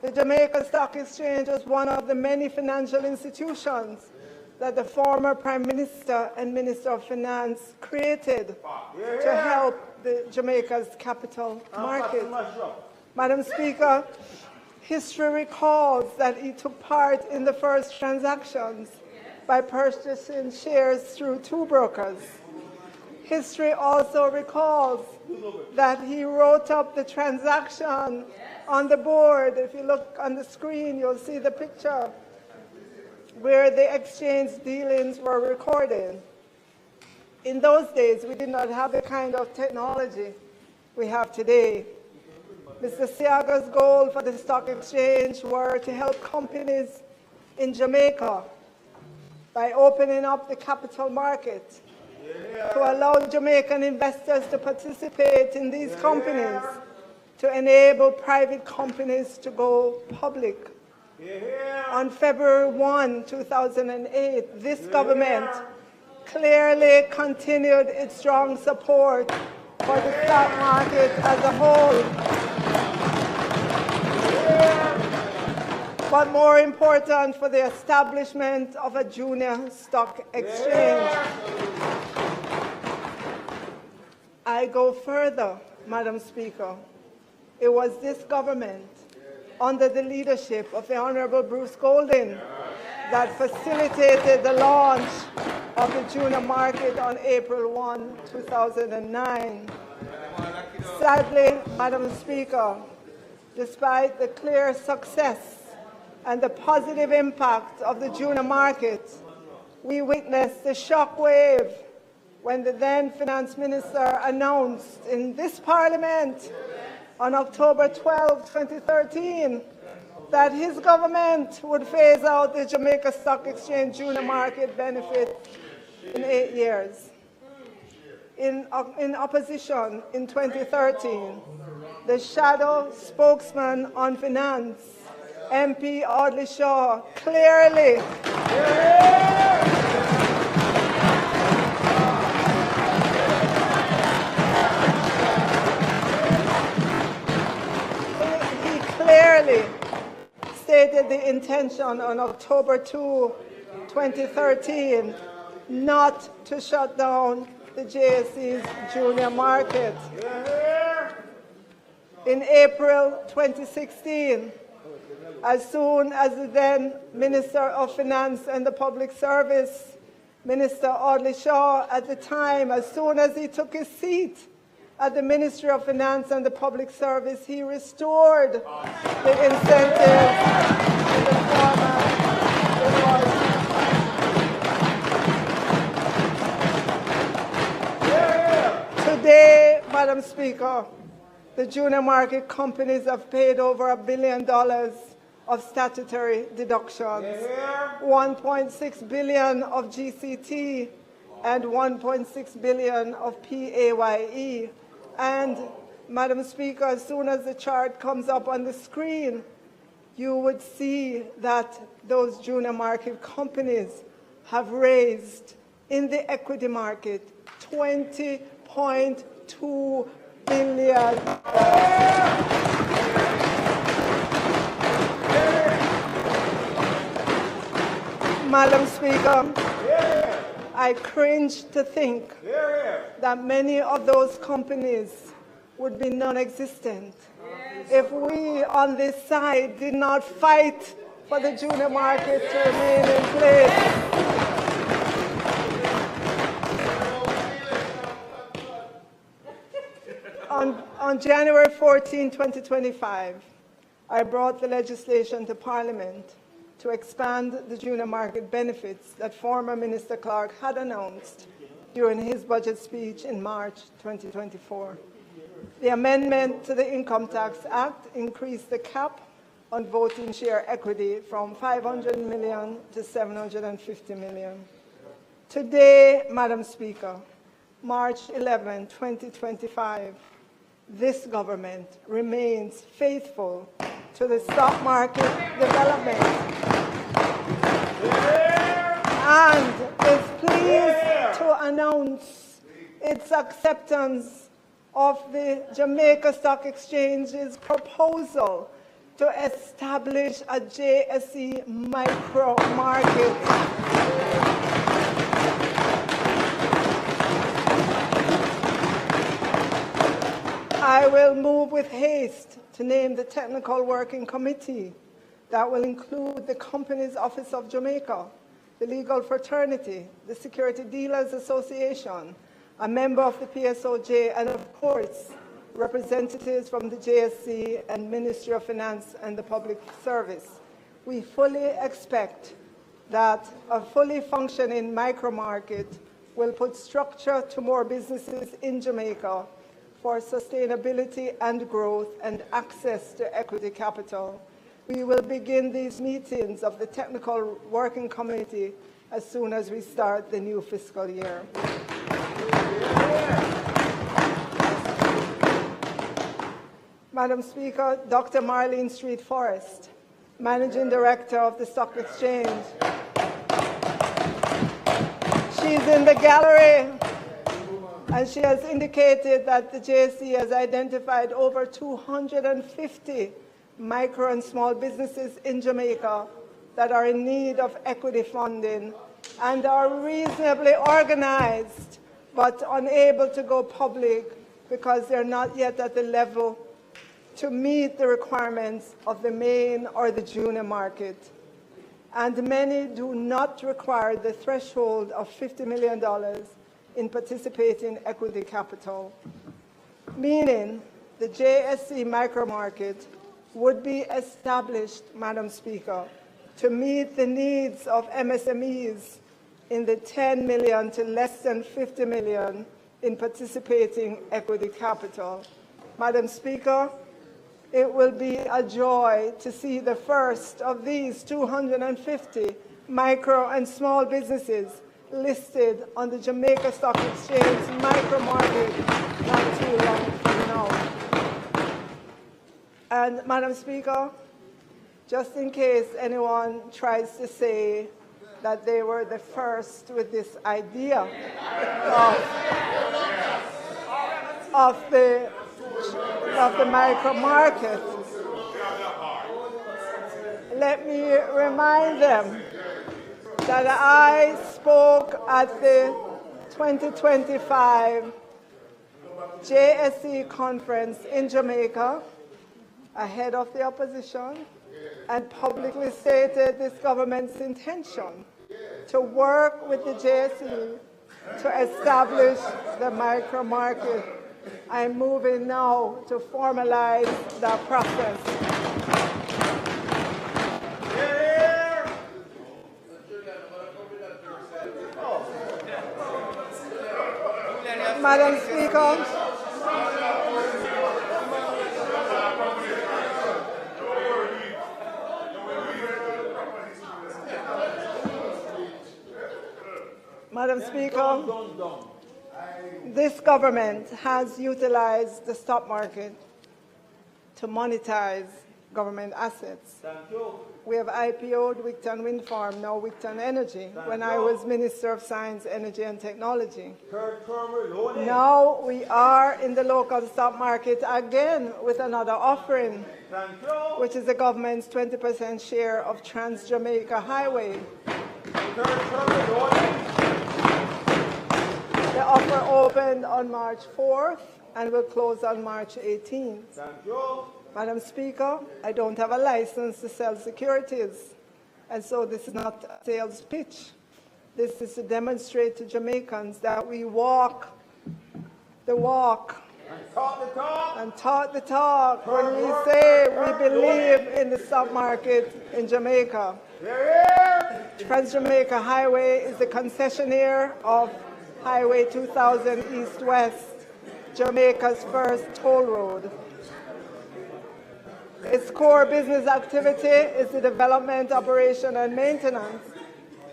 The Jamaica Stock Exchange was one of the many financial institutions that the former Prime Minister and Minister of Finance created to help Jamaica's capital market. Madam Speaker, history recalls that he took part in the first transactions by purchasing shares through 2 brokers. History also recalls that he wrote up the transaction on the board. If you look on the screen, you'll see the picture where the exchange dealings were recorded. In those days, we did not have the kind of technology we have today. Mr. Seaga's goal for the stock exchange were to help companies in Jamaica by opening up the capital market to allow Jamaican investors to participate in these companies, to enable private companies to go public. On February 1, 2008, this government clearly continued its strong support for the stock market as a whole. But more important, for the establishment of a junior stock exchange. I go further, Madam Speaker. It was this government, under the leadership of the Honorable Bruce Golding, that facilitated the launch of the junior market on April 1, 2009. Sadly, Madam Speaker, despite the clear success and the positive impact of the junior market, we witnessed the shock wave when the then Finance Minister announced in this Parliament on October 12, 2013, that his government would phase out the Jamaica Stock Exchange junior market benefit in 8 years. In opposition, in 2013, the shadow spokesman on finance, MP Audley Shaw, clearly stated the intention on October 2, 2013, not to shut down the JSE's junior market. In April 2016, as soon as the then Minister of Finance and the Public Service, Minister Audley Shaw, at the time, as soon as he took his seat at the Ministry of Finance and the Public Service, he restored the incentives in the format it was. Today, Madam Speaker, the junior market companies have paid over $1 billion of statutory deductions, 1.6 billion of GCT, and 1.6 billion of PAYE. And, Madam Speaker, as soon as the chart comes up on the screen, you would see that those junior market companies have raised in the equity market $20.2 billion. Madam Speaker, I cringe to think that many of those companies would be non-existent if we on this side did not fight for the junior market to remain in place. On January 14, 2025, I brought the legislation to Parliament to expand the junior market benefits that former Minister Clark had announced during his budget speech in March 2024. The amendment to the Income Tax Act increased the cap on voting share equity from 500 million to 750 million. Today, Madam Speaker, March 11, 2025, this government remains faithful to the stock market development and is pleased to announce its acceptance of the Jamaica Stock Exchange's proposal to establish a JSE micro market. I will move with haste to name the Technical Working Committee that will include the Companies Office of Jamaica, the Legal Fraternity, the Security Dealers Association, a member of the PSOJ, and of course, representatives from the JSC and Ministry of Finance and the Public Service. We fully expect that a fully functioning micro-market will put structure to more businesses in Jamaica for sustainability and growth and access to equity capital. We will begin these meetings of the Technical Working Committee as soon as we start the new fiscal year. Madam Speaker, Dr. Marlene Street Forrest, Managing Director of the Stock Exchange. She's in the gallery, and she has indicated that the JSE has identified over 250 micro and small businesses in Jamaica that are in need of equity funding and are reasonably organized but unable to go public because they're not yet at the level to meet the requirements of the main or the junior market. And many do not require the threshold of $50 million in participating equity capital, meaning the JSE micromarket would be established, Madam Speaker, to meet the needs of MSMEs in the 10 million to less than 50 million in participating equity capital. Madam Speaker, it will be a joy to see the first of these 250 micro and small businesses listed on the Jamaica Stock Exchange micro market not too long from now. And Madam Speaker, just in case anyone tries to say that they were the first with this idea of the micro market, let me remind them that I spoke at the 2025 JSE conference in Jamaica ahead of the opposition and publicly stated this government's intention to work with the JSE to establish the micro market. I'm moving now to formalize that process. Madam Speaker, Madam Speaker, this government has utilized the stock market to monetize government assets. We have IPO'd Wigton Wind Farm, now Wigton Energy, when I was Minister of Science, Energy and Technology. Now we are in the local stock market again with another offering, which is the government's 20% share of Trans-Jamaica Highway. The offer opened on March 4th and will close on March 18th. Madam Speaker, I don't have a license to sell securities, and so this is not a sales pitch. This is to demonstrate to Jamaicans that we walk the walk and talk the talk when we say we believe in the stock market in Jamaica. Trans-Jamaica Highway is the concessionaire of Highway 2000 East-West, Jamaica's first toll road. Its core business activity is the development, operation, and maintenance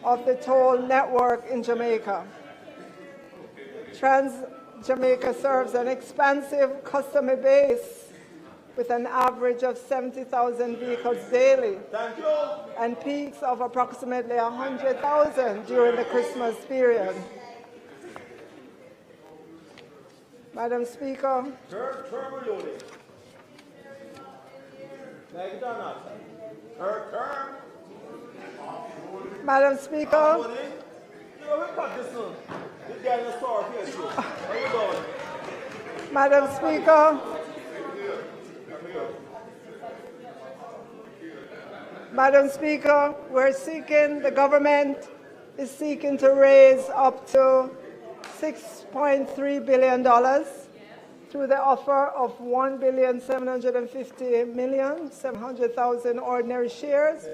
of the toll network in Jamaica. Trans-Jamaica serves an expansive customer base with an average of 70,000 vehicles daily and peaks of approximately 100,000 during the Christmas period. Madam Speaker, Madam Speaker, Madam Speaker, Madam Speaker, the government is seeking to raise up to $6.3 billion through the offer of 1,750,700,000 ordinary shares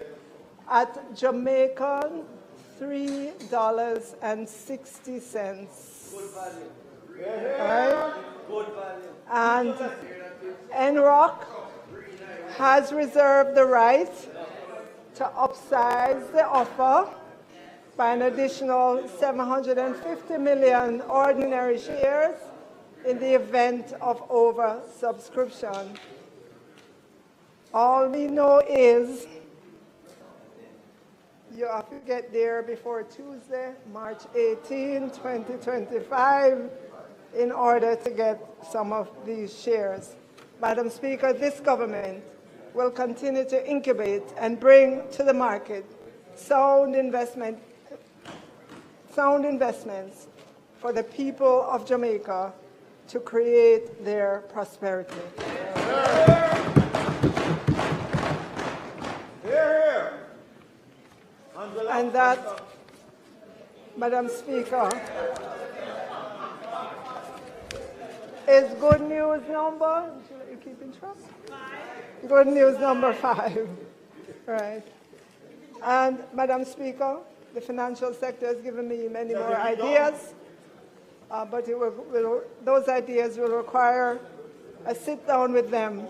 at Jamaican $3.60. Right? And NROC has reserved the right to upsize the offer by an additional 750 million ordinary shares in the event of oversubscription. All we know is you have to get there before Tuesday, March 18, 2025, in order to get some of these shares. Madam Speaker, this government will continue to incubate and bring to the market sound investments for the people of Jamaica to create their prosperity. And that, Madam Speaker, is good news number, you keep in track? Good news number 5, right. And Madam Speaker, the financial sector has given me many more ideas, but those ideas will require a sit down with them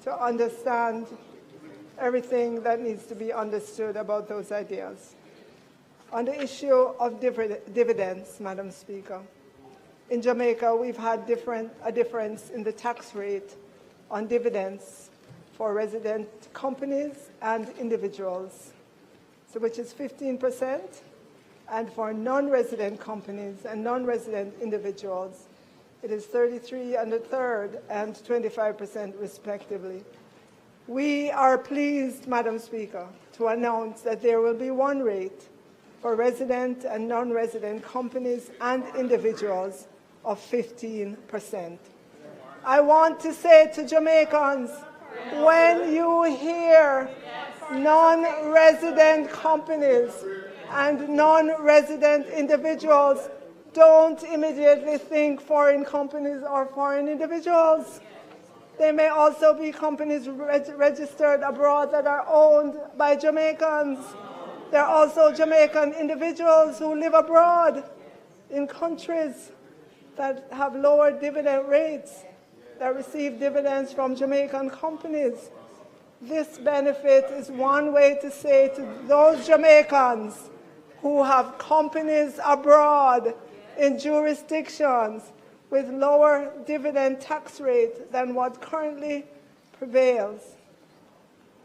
to understand everything that needs to be understood about those ideas. On the issue of dividends, Madam Speaker, in Jamaica, we've had a difference in the tax rate on dividends for resident companies and individuals, so which is 15%, and for non-resident companies and non-resident individuals, it is 33 1/3 and 25% respectively. We are pleased, Madam Speaker, to announce that there will be one rate for resident and non-resident companies and individuals of 15%. I want to say to Jamaicans, when you hear non-resident companies and non-resident individuals, don't immediately think foreign companies or foreign individuals. They may also be companies registered abroad that are owned by Jamaicans. There are also Jamaican individuals who live abroad in countries that have lower dividend rates, that receive dividends from Jamaican companies. This benefit is one way to say to those Jamaicans who have companies abroad in jurisdictions with lower dividend tax rate than what currently prevails.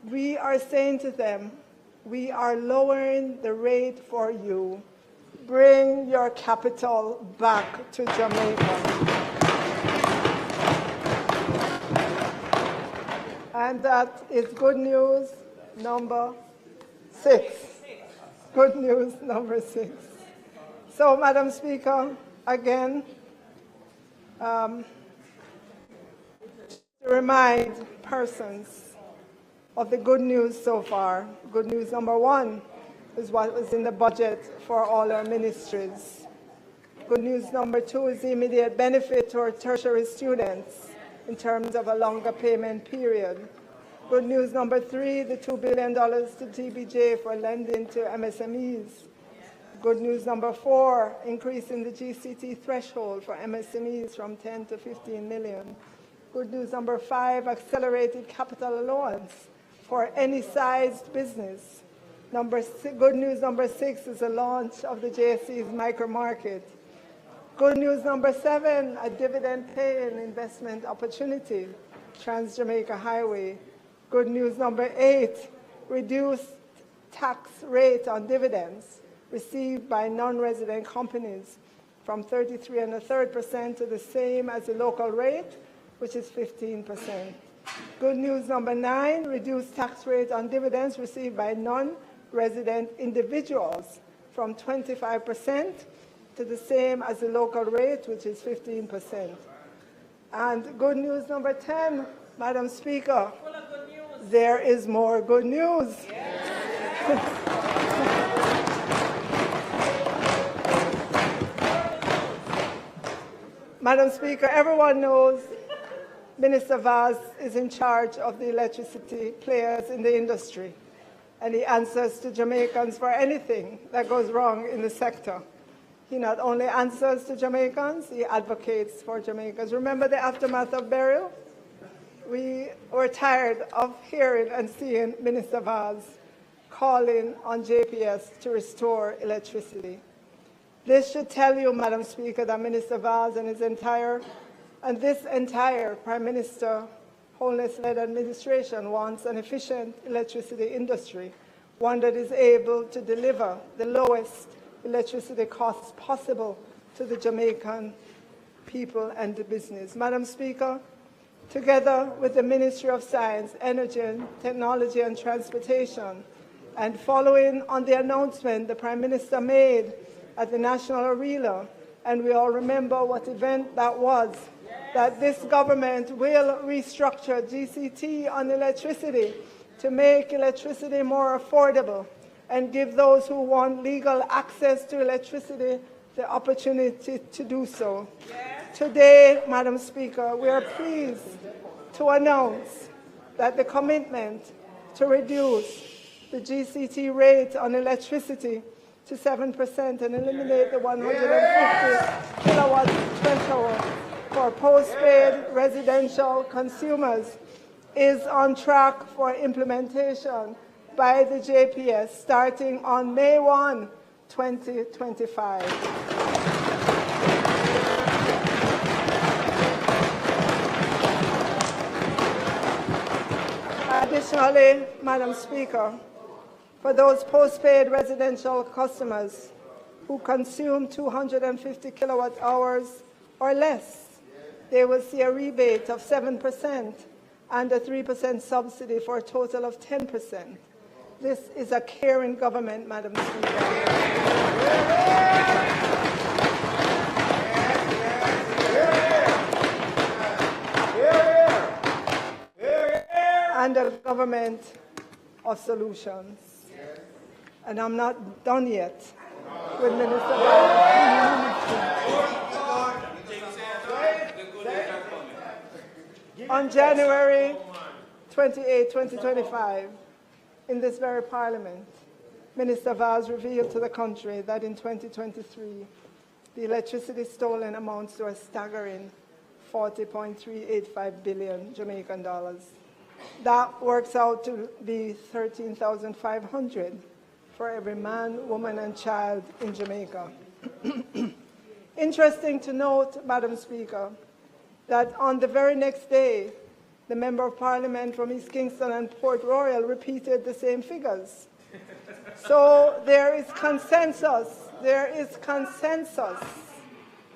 We are saying to them, we are lowering the rate for you. Bring your capital back to Jamaica. And that is good news number 6. Good news number 6. So, Madam Speaker, again, to remind persons of the good news so far. Good news number 1 is what was in the budget for all our ministries. Good news number 2 is the immediate benefit to our tertiary students in terms of a longer payment period. Good news number 3, the $2 billion to TBJ for lending to MSMEs. Good news number 4, increasing the GCT threshold for MSMEs from 10 to 15 million. Good news number 5, accelerated capital allowance for any sized business. Good news number 6 is the launch of the JSC's micromarket. Good news number 7, a dividend-paying investment opportunity, Trans-Jamaica Highway. Good news number 8, reduced tax rate on dividends received by non-resident companies from 33 1/3% to the same as the local rate, which is 15%. Good news number 9, reduced tax rate on dividends received by non-resident individuals from 25% to the same as the local rate, which is 15%. And good news number 10, Madam Speaker, there is more good news. Madam Speaker, everyone knows Minister Vaz is in charge of the electricity players in the industry, and he answers to Jamaicans for anything that goes wrong in the sector. He not only answers to Jamaicans, he advocates for Jamaicans. Remember the aftermath of Beryl? We were tired of hearing and seeing Minister Vaz calling on JPS to restore electricity. This should tell you, Madam Speaker, that Minister Vaz and this entire Prime Minister Holness-led administration wants an efficient electricity industry, one that is able to deliver the lowest electricity costs possible to the Jamaican people and the business. Madam Speaker, together with the Ministry of Science, Energy, Technology and Transportation, and following on the announcement the Prime Minister made at the National Arena, and we all remember what event that was, that this government will restructure GCT on electricity to make electricity more affordable and give those who want legal access to electricity the opportunity to do so. Yes. Today, Madam Speaker, we are pleased to announce that the commitment to reduce the GCT rate on electricity to 7% and eliminate the 150 kilowatt threshold for postpaid residential consumers is on track for implementation by the JPS starting on May 1, 2025. Additionally, Madam Speaker, for those postpaid residential customers who consume 250 kilowatt hours or less, they will see a rebate of 7% and a 3% subsidy for a total of 10%. This is a caring government, Madam Speaker. And a government of solutions. And I'm not done yet with Minister On January 28, 2025, in this very Parliament, Minister Vaz revealed to the country that in 2023, the electricity stolen amounts to a staggering 40.385 billion Jamaican dollars. That works out to be 13,500 for every man, woman, and child in Jamaica. Interesting to note, Madam Speaker, that on the very next day, the Member of Parliament from East Kingston and Port Royal repeated the same figures. So there is consensus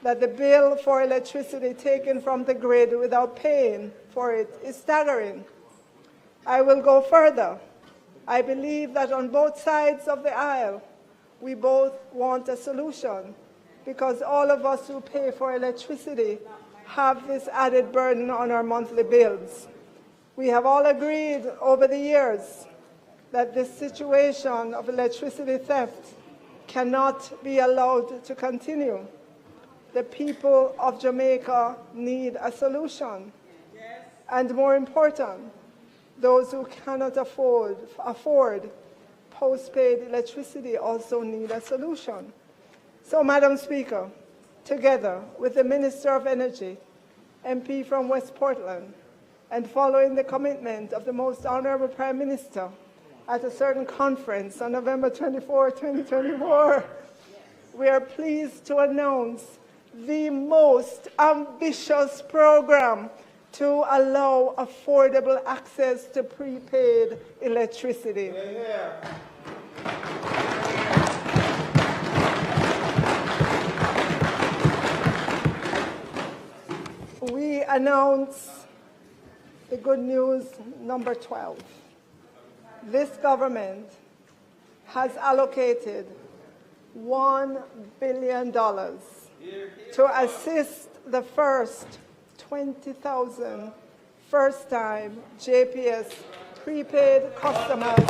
that the bill for electricity taken from the grid without paying for it is staggering. I will go further. I believe that on both sides of the aisle, we both want a solution, because all of us who pay for electricity have this added burden on our monthly bills. We have all agreed over the years that this situation of electricity theft cannot be allowed to continue. The people of Jamaica need a solution. Yes. And more important, those who cannot afford postpaid electricity also need a solution. So, Madam Speaker, together with the Minister of Energy, MP from West Portland, and following the commitment of the Most Honourable Prime Minister at a certain conference on November 24, 2024, we are pleased to announce the most ambitious program to allow affordable access to prepaid electricity. We announce the good news number 12. This government has allocated $1 billion to assist the first 20,000 first-time JPS prepaid customers.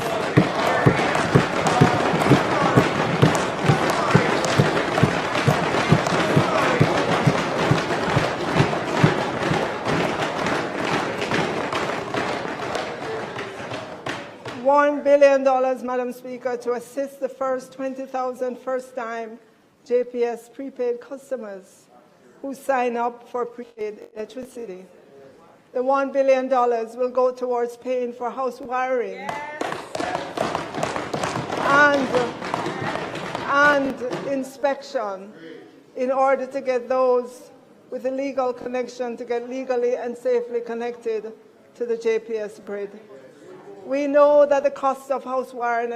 $1 billion, Madam Speaker, to assist the first 20,000 first-time JPS prepaid customers who sign up for prepaid electricity. The $1 billion will go towards paying for house wiring and inspection in order to get those with a legal connection to get legally and safely connected to the JPS grid. We know that the cost of house wiring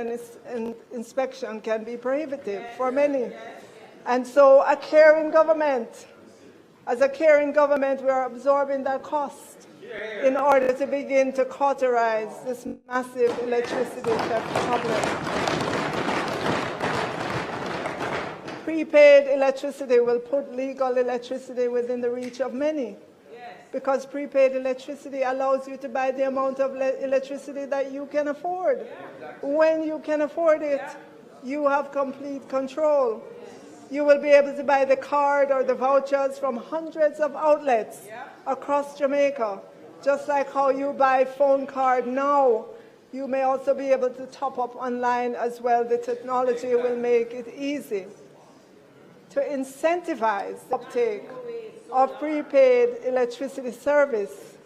and inspection can be prohibitive for many. And so as a caring government, we are absorbing that cost in order to begin to cauterize this massive electricity theft problem. Prepaid electricity will put legal electricity within the reach of many, because prepaid electricity allows you to buy the amount of electricity that you can afford. When you can afford it, you have complete control. You will be able to buy the card or the vouchers from hundreds of outlets across Jamaica. Just like how you buy phone card now, you may also be able to top up online as well. The technology will make it easy to incentivize the uptake of prepaid electricity service.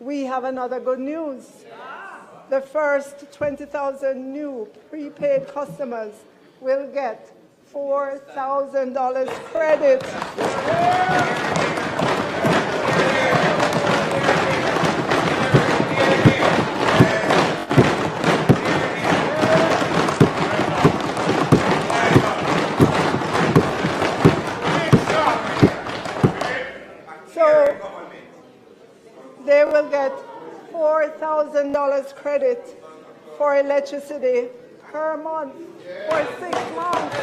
we have another good news. The first 20,000 new prepaid customers will get $4,000 credit. So they will get $4,000 credit for electricity per month for 6 months.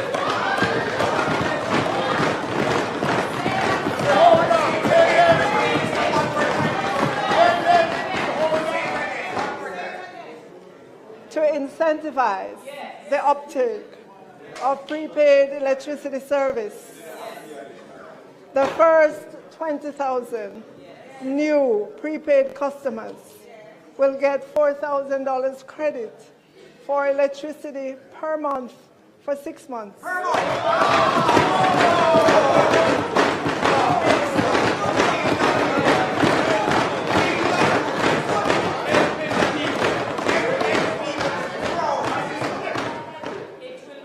To incentivize the uptake of prepaid electricity service, the first 20,000 new prepaid customers will get $4,000 credit for electricity per month for 6 months.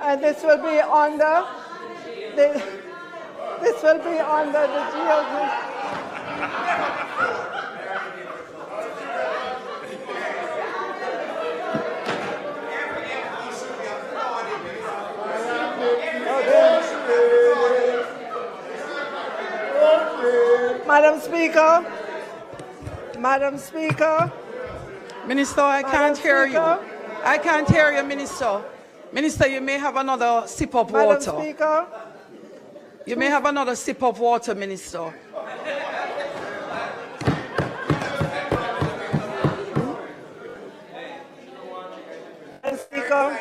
And this will be under the GLG. Madam Speaker. Minister, I can't hear you. I can't hear you, Minister. Minister, you may have another sip of water. Madam Speaker. You may have another sip of water, Minister. Madam Speaker.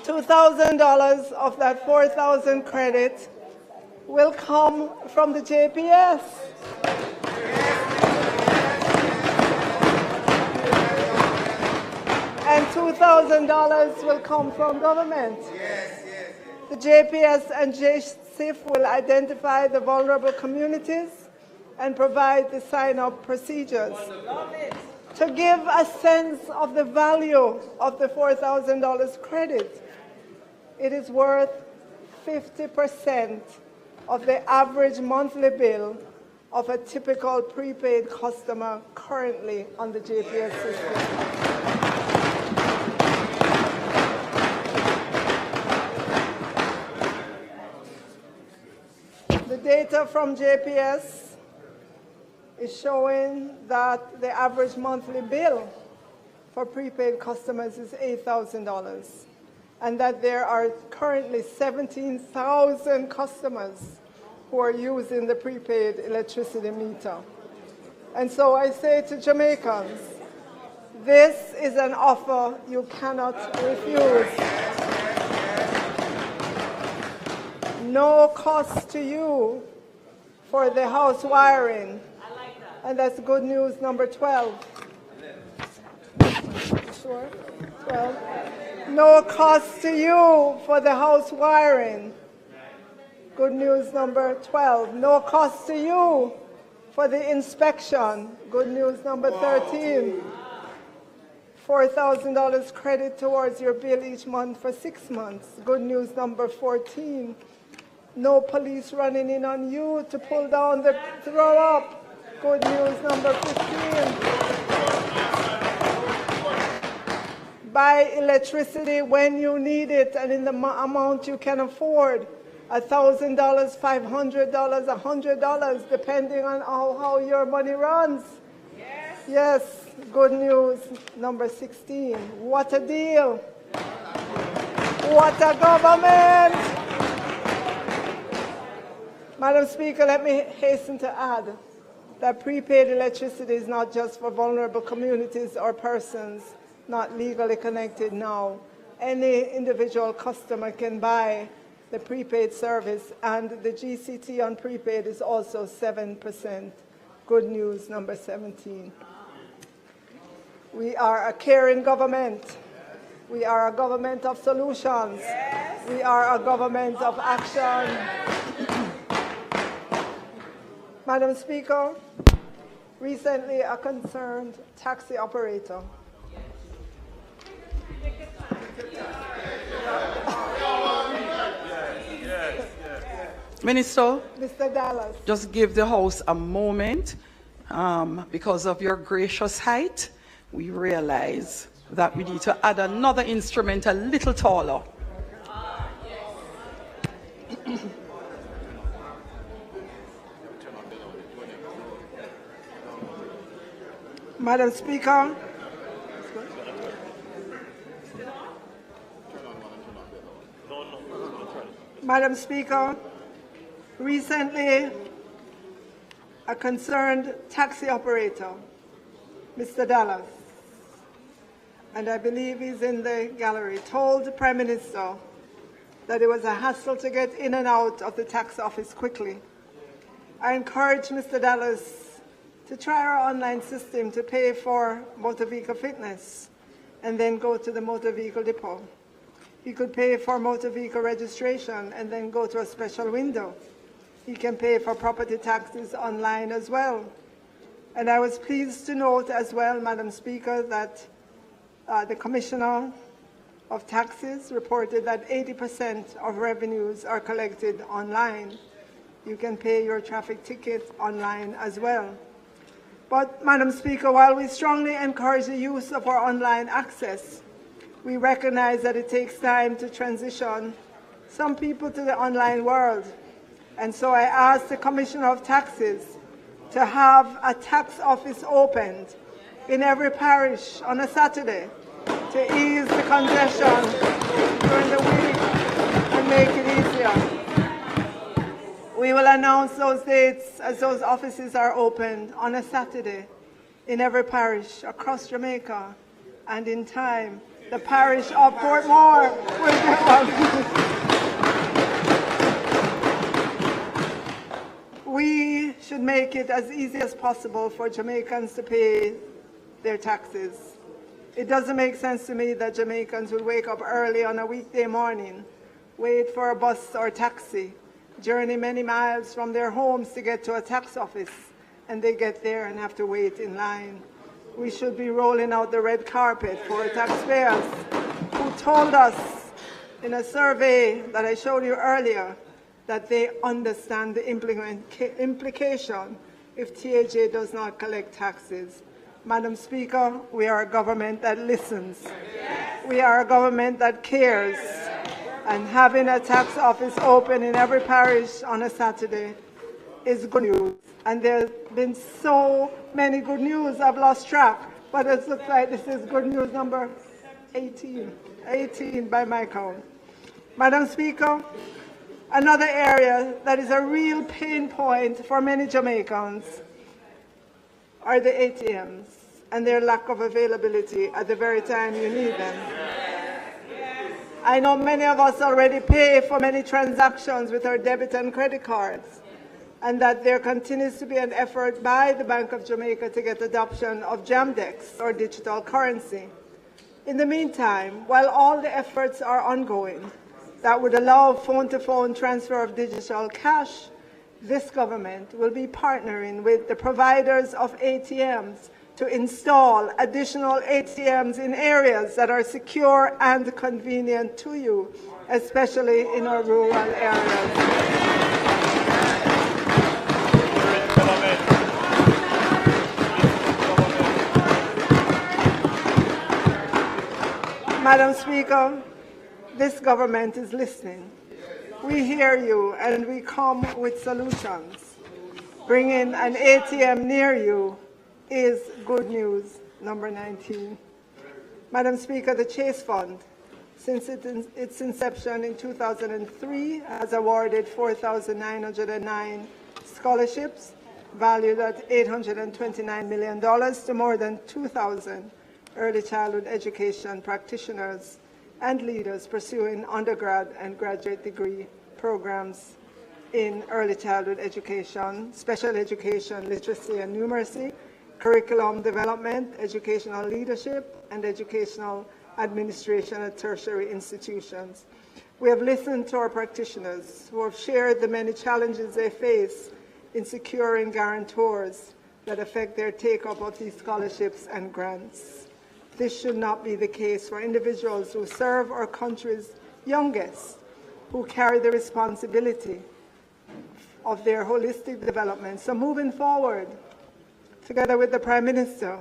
$2,000 of that $4,000 credit will come from the JPS. And $2,000 will come from government. The JPS and JSIF will identify the vulnerable communities and provide the sign-up procedures. To give a sense of the value of the $4,000 credit, it is worth 50% of the average monthly bill of a typical prepaid customer currently on the JPS system. The data from JPS is showing that the average monthly bill for prepaid customers is $8,000, and that there are currently 17,000 customers who are using the prepaid electricity meter. And so I say to Jamaicans, this is an offer you cannot refuse. No cost to you for the house wiring. And that's good news number 12. Sure? 12. No cost to you for the house wiring. Good news number 12. No cost to you for the inspection. Good news number 13. $4,000 credit towards your bill each month for 6 months. Good news number 14. No police running in on you to pull down the throw up. Good news number 15. Buy electricity when you need it and in the amount you can afford. $1,000, $500, $100, depending on how your money runs. Yes, good news number 16. What a deal. What a government. Madam Speaker, let me hasten to add that prepaid electricity is not just for vulnerable communities or persons not legally connected now. Any individual customer can buy the prepaid service, and the GCT on prepaid is also 7%. Good news number 17. We are a caring government. We are a government of solutions. We are a government of action. Madam Speaker, recently a concerned taxi operator Minister, Mr. Dallas. just give the House a moment. Because of your gracious height, we realize that we need to add another instrument a little taller. Madam Speaker, Madam Speaker, recently a concerned taxi operator, Mr. Dallas, and I believe he's in the gallery, told the Prime Minister that it was a hassle to get in and out of the tax office quickly. I encourage Mr. Dallas to try our online system to pay for motor vehicle fitness and then go to the motor vehicle depot. He could pay for motor vehicle registration and then go to a special window. He can pay for property taxes online as well. And I was pleased to note as well, Madam Speaker, that the Commissioner of Taxes reported that 80% of revenues are collected online. You can pay your traffic ticket online as well. But, Madam Speaker, while we strongly encourage the use of our online access, we recognize that it takes time to transition some people to the online world. And so I asked the Commissioner of Taxes to have a tax office opened in every parish on a Saturday to ease the congestion during the week and make it easier. We will announce those dates as those offices are opened on a Saturday in every parish across Jamaica, and in time, the parish of Portmore will get one. We should make it as easy as possible for Jamaicans to pay their taxes. It doesn't make sense to me that Jamaicans will wake up early on a weekday morning, wait for a bus or taxi, journey many miles from their homes to get to a tax office, and they get there and have to wait in line. We should be rolling out the red carpet for taxpayers who told us in a survey that I showed you earlier that they understand the implication if TAJ does not collect taxes. Madam Speaker, we are a government that listens. We are a government that cares. And having a tax office open in every parish on a Saturday is good news. And there's been so many good news, I've lost track, but it looks like this is good news number 18 by my count. Madam Speaker, another area that is a real pain point for many Jamaicans are the ATMs and their lack of availability at the very time you need them. I know many of us already pay for many transactions with our debit and credit cards, and that there continues to be an effort by the Bank of Jamaica to get adoption of JAMDEX, or digital currency. In the meantime, while all the efforts are ongoing that would allow phone-to-phone transfer of digital cash, this government will be partnering with the providers of ATMs to install additional ATMs in areas that are secure and convenient to you, especially in our rural areas. Madam Speaker, this government is listening. We hear you and we come with solutions. Bringing an ATM near you is good news, number 19. Madam Speaker, the Chase Fund, since its inception in 2003, has awarded 4,909 scholarships valued at $829 million to more than 2,000 early childhood education practitioners and leaders pursuing undergrad and graduate degree programs in early childhood education, special education, literacy and numeracy, curriculum development, educational leadership, and educational administration at tertiary institutions. We have listened to our practitioners who have shared the many challenges they face in securing guarantors that affect their take-up of these scholarships and grants. This should not be the case for individuals who serve our country's youngest, who carry the responsibility of their holistic development. So moving forward, together with the Prime Minister,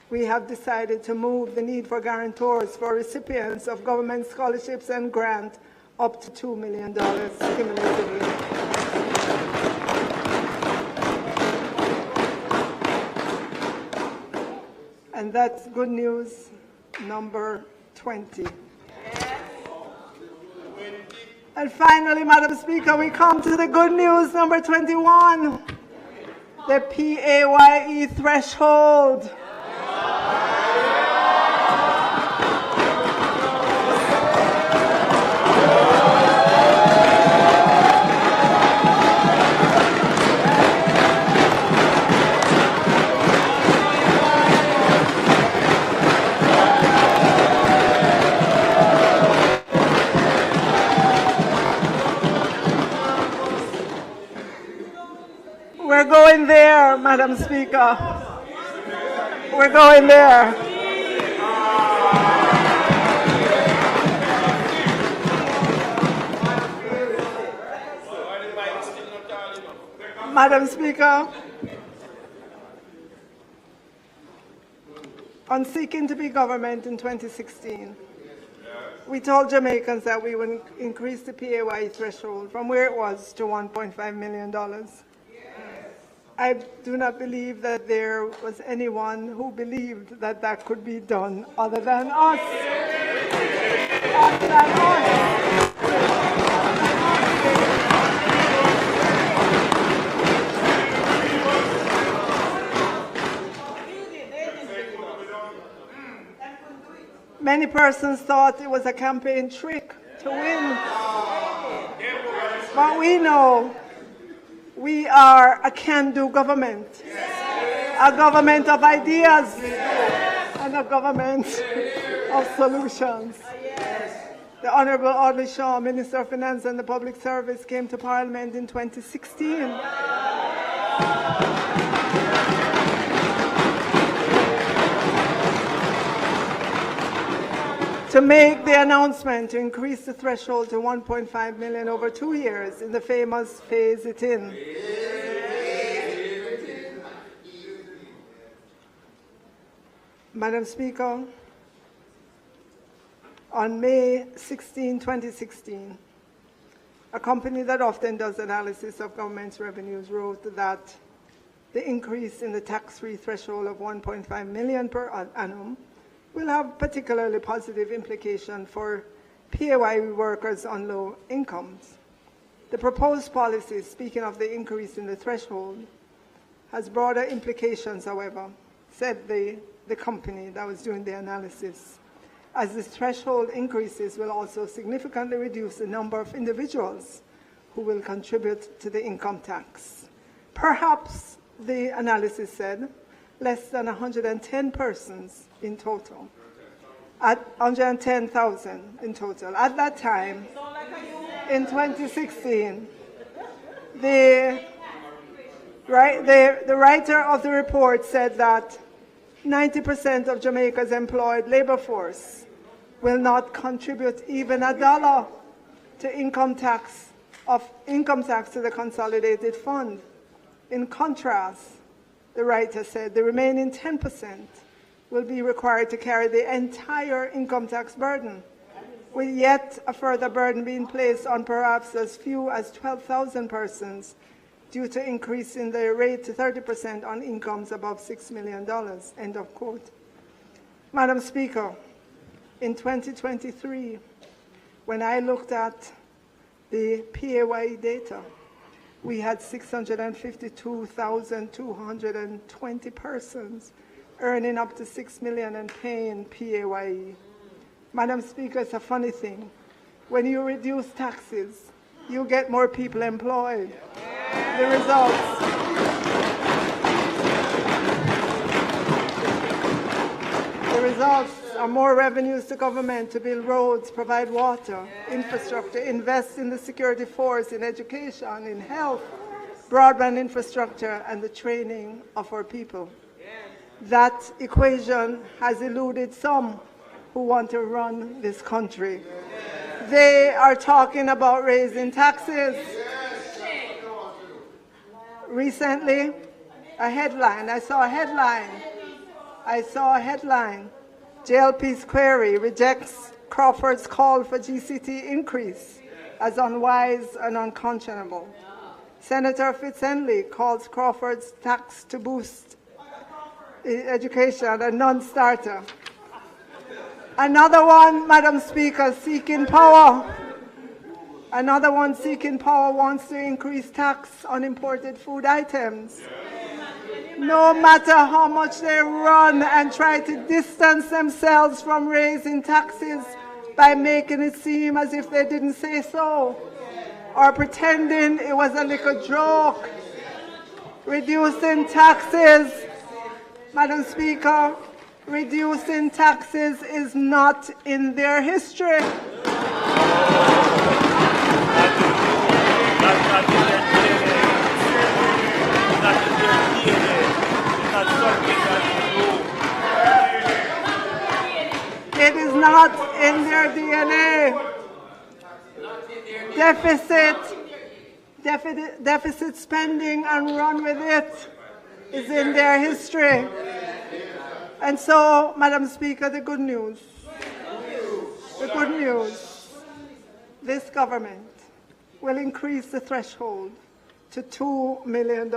we have decided to move the need for guarantors for recipients of government scholarships and grants up to $2 million cumulatively. And that's good news number 20. And finally, Madam Speaker, we come to the good news number 21, the PAYE threshold. We're going there, Madam Speaker. We're going there. Madam Speaker, on seeking to be government in 2016, we told Jamaicans that we would increase the PAYE threshold from where it was to $1.5 million. I do not believe that there was anyone who believed that that could be done other than us. Other than us. Many persons thought it was a campaign trick to win. But we know we are a can-do government, a government of ideas, and a government of solutions. The Honourable Audley Shaw, Minister of Finance and the Public Service, came to Parliament in 2016. To make the announcement to increase the threshold to 1.5 million over 2 years in the famous phase it in. Madam Speaker, on May 16, 2016, a company that often does analysis of government's revenues wrote that the increase in the tax-free threshold of 1.5 million per annum will have particularly positive implication for PAYE workers on low incomes. The proposed policy, speaking of the increase in the threshold, has broader implications, however, said the company that was doing the analysis, as the threshold increases will also significantly reduce the number of individuals who will contribute to the income tax. Perhaps, the analysis said, less than 110 persons in total, at 110,000 in total. At that time, in 2016, the writer of the report said that 90% of Jamaica's employed labor force will not contribute even $1 to income tax to the consolidated fund. In contrast, the writer said the remaining 10% will be required to carry the entire income tax burden, with yet a further burden being placed on perhaps as few as 12,000 persons due to increasing the rate to 30% on incomes above $6 million, end of quote. Madam Speaker, in 2023, when I looked at the PAYE data, we had 652,220 persons earning up to $6 million and paying PAYE. Madam Speaker, it's a funny thing. When you reduce taxes, you get more people employed. The results or more revenues to government to build roads, provide water, infrastructure, invest in the security force, in education, in health, broadband infrastructure, and the training of our people. That equation has eluded some who want to run this country. They are talking about raising taxes. Recently, I saw a headline. JLP's query rejects Crawford's call for GCT increase as unwise and unconscionable. Senator Fitz-Henley calls Crawford's tax to boost education a non-starter. Another one, Madam Speaker, seeking power. Another one seeking power wants to increase tax on imported food items. No matter how much they run and try to distance themselves from raising taxes by making it seem as if they didn't say so, or pretending it was a little joke, reducing taxes, Madam Speaker, reducing taxes is not in their history. It is not in their DNA. Deficit spending and run with it is in their history. And so, Madam Speaker, the good news, this government will increase the threshold to $2 million.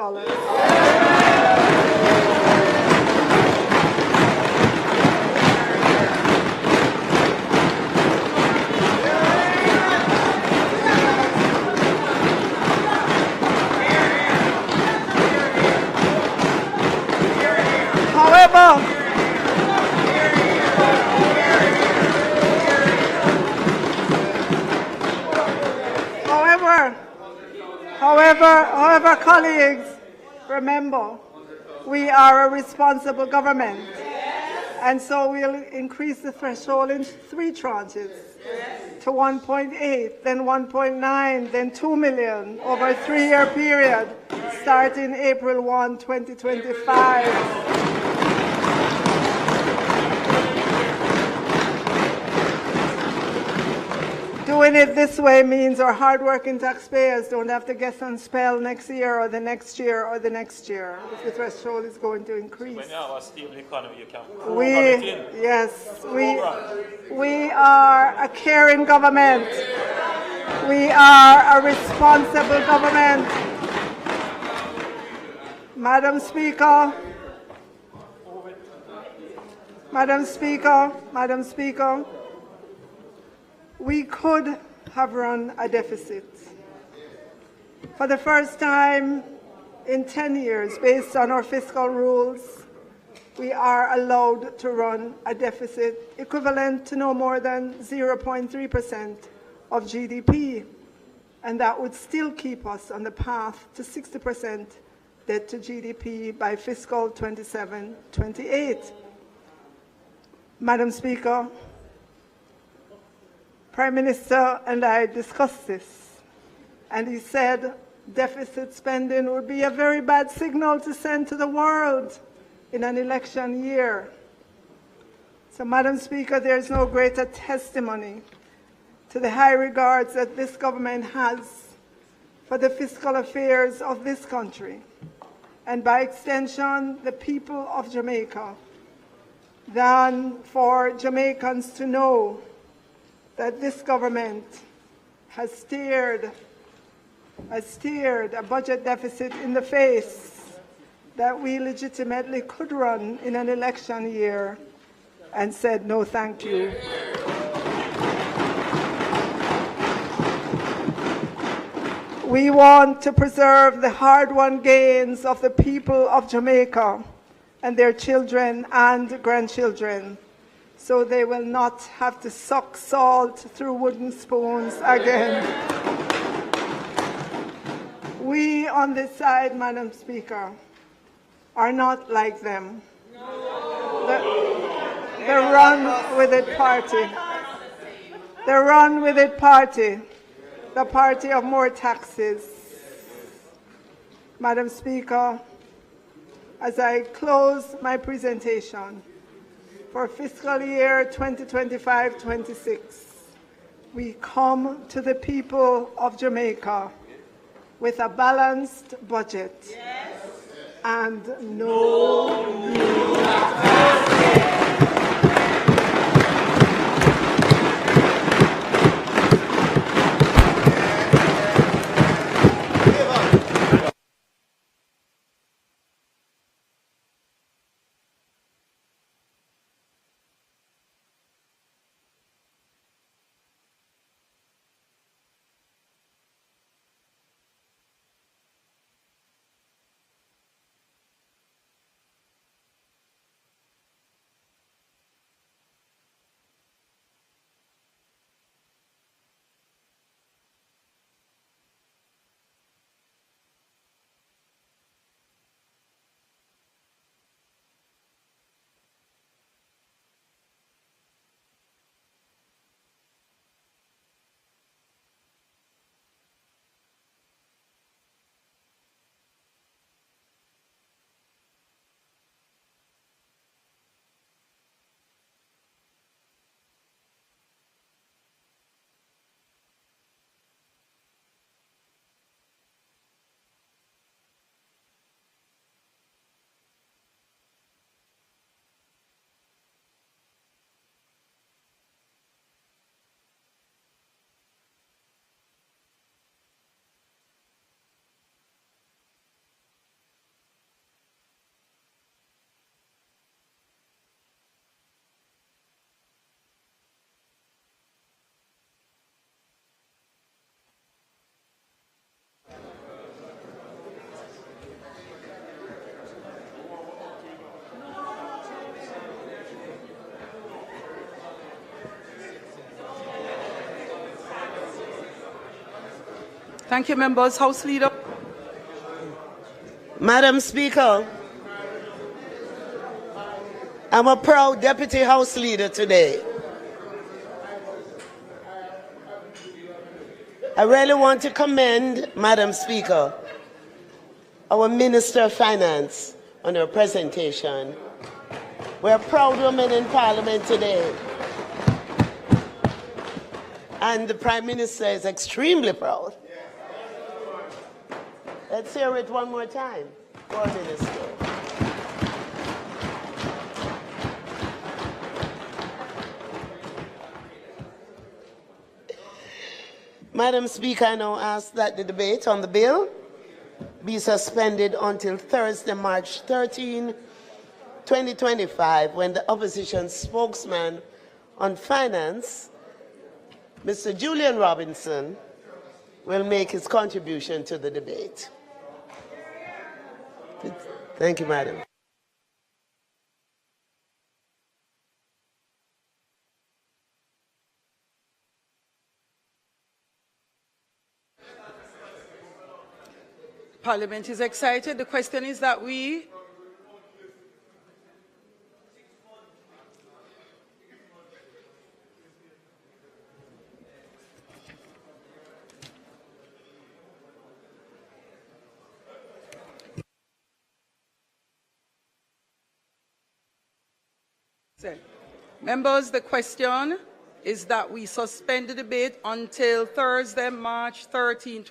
However, colleagues, remember, we are a responsible government, and so we'll increase the threshold in 3 tranches, to 1.8, then 1.9, then 2 million over a 3-year period, starting April 1, 2025. Doing it this way means our hard-working taxpayers don't have to guess and spell next year or the next year or the next year if the threshold is going to increase. When you have a stable economy, you can we are a caring government. We are a responsible government. Madam Speaker, we could have run a deficit. For the first time in 10 years, based on our fiscal rules, we are allowed to run a deficit equivalent to no more than 0.3% of GDP, and that would still keep us on the path to 60% debt to GDP by fiscal 27-28. Madam Speaker, Prime Minister and I discussed this, and he said deficit spending would be a very bad signal to send to the world in an election year. So, Madam Speaker, there is no greater testimony to the high regards that this government has for the fiscal affairs of this country, and by extension, the people of Jamaica, than for Jamaicans to know that this government has steered a budget deficit in the face that we legitimately could run in an election year and said no thank you. We want to preserve the hard-won gains of the people of Jamaica and their children and grandchildren, so they will not have to suck salt through wooden spoons again. We on this side, Madam Speaker, are not like them. The Run With It Party. The Run With It Party. The party of more taxes. Madam Speaker, as I close my presentation for fiscal year 2025-26, we come to the people of Jamaica with a balanced budget and no new taxes. Thank you, members. House Leader. Madam Speaker, I'm a proud Deputy House Leader today. I really want to commend, Madam Speaker, our Minister of Finance on her presentation. We're proud women in Parliament today. And the Prime Minister is extremely proud. Let's hear it one more time. Poor Minister. Madam Speaker, I now ask that the debate on the bill be suspended until Thursday, March 13, 2025, when the opposition spokesman on finance, Mr. Julian Robinson, will make his contribution to the debate. Thank you, Madam. Parliament is excited. The question is that we members, the question is that we suspend the debate until Thursday, March 13,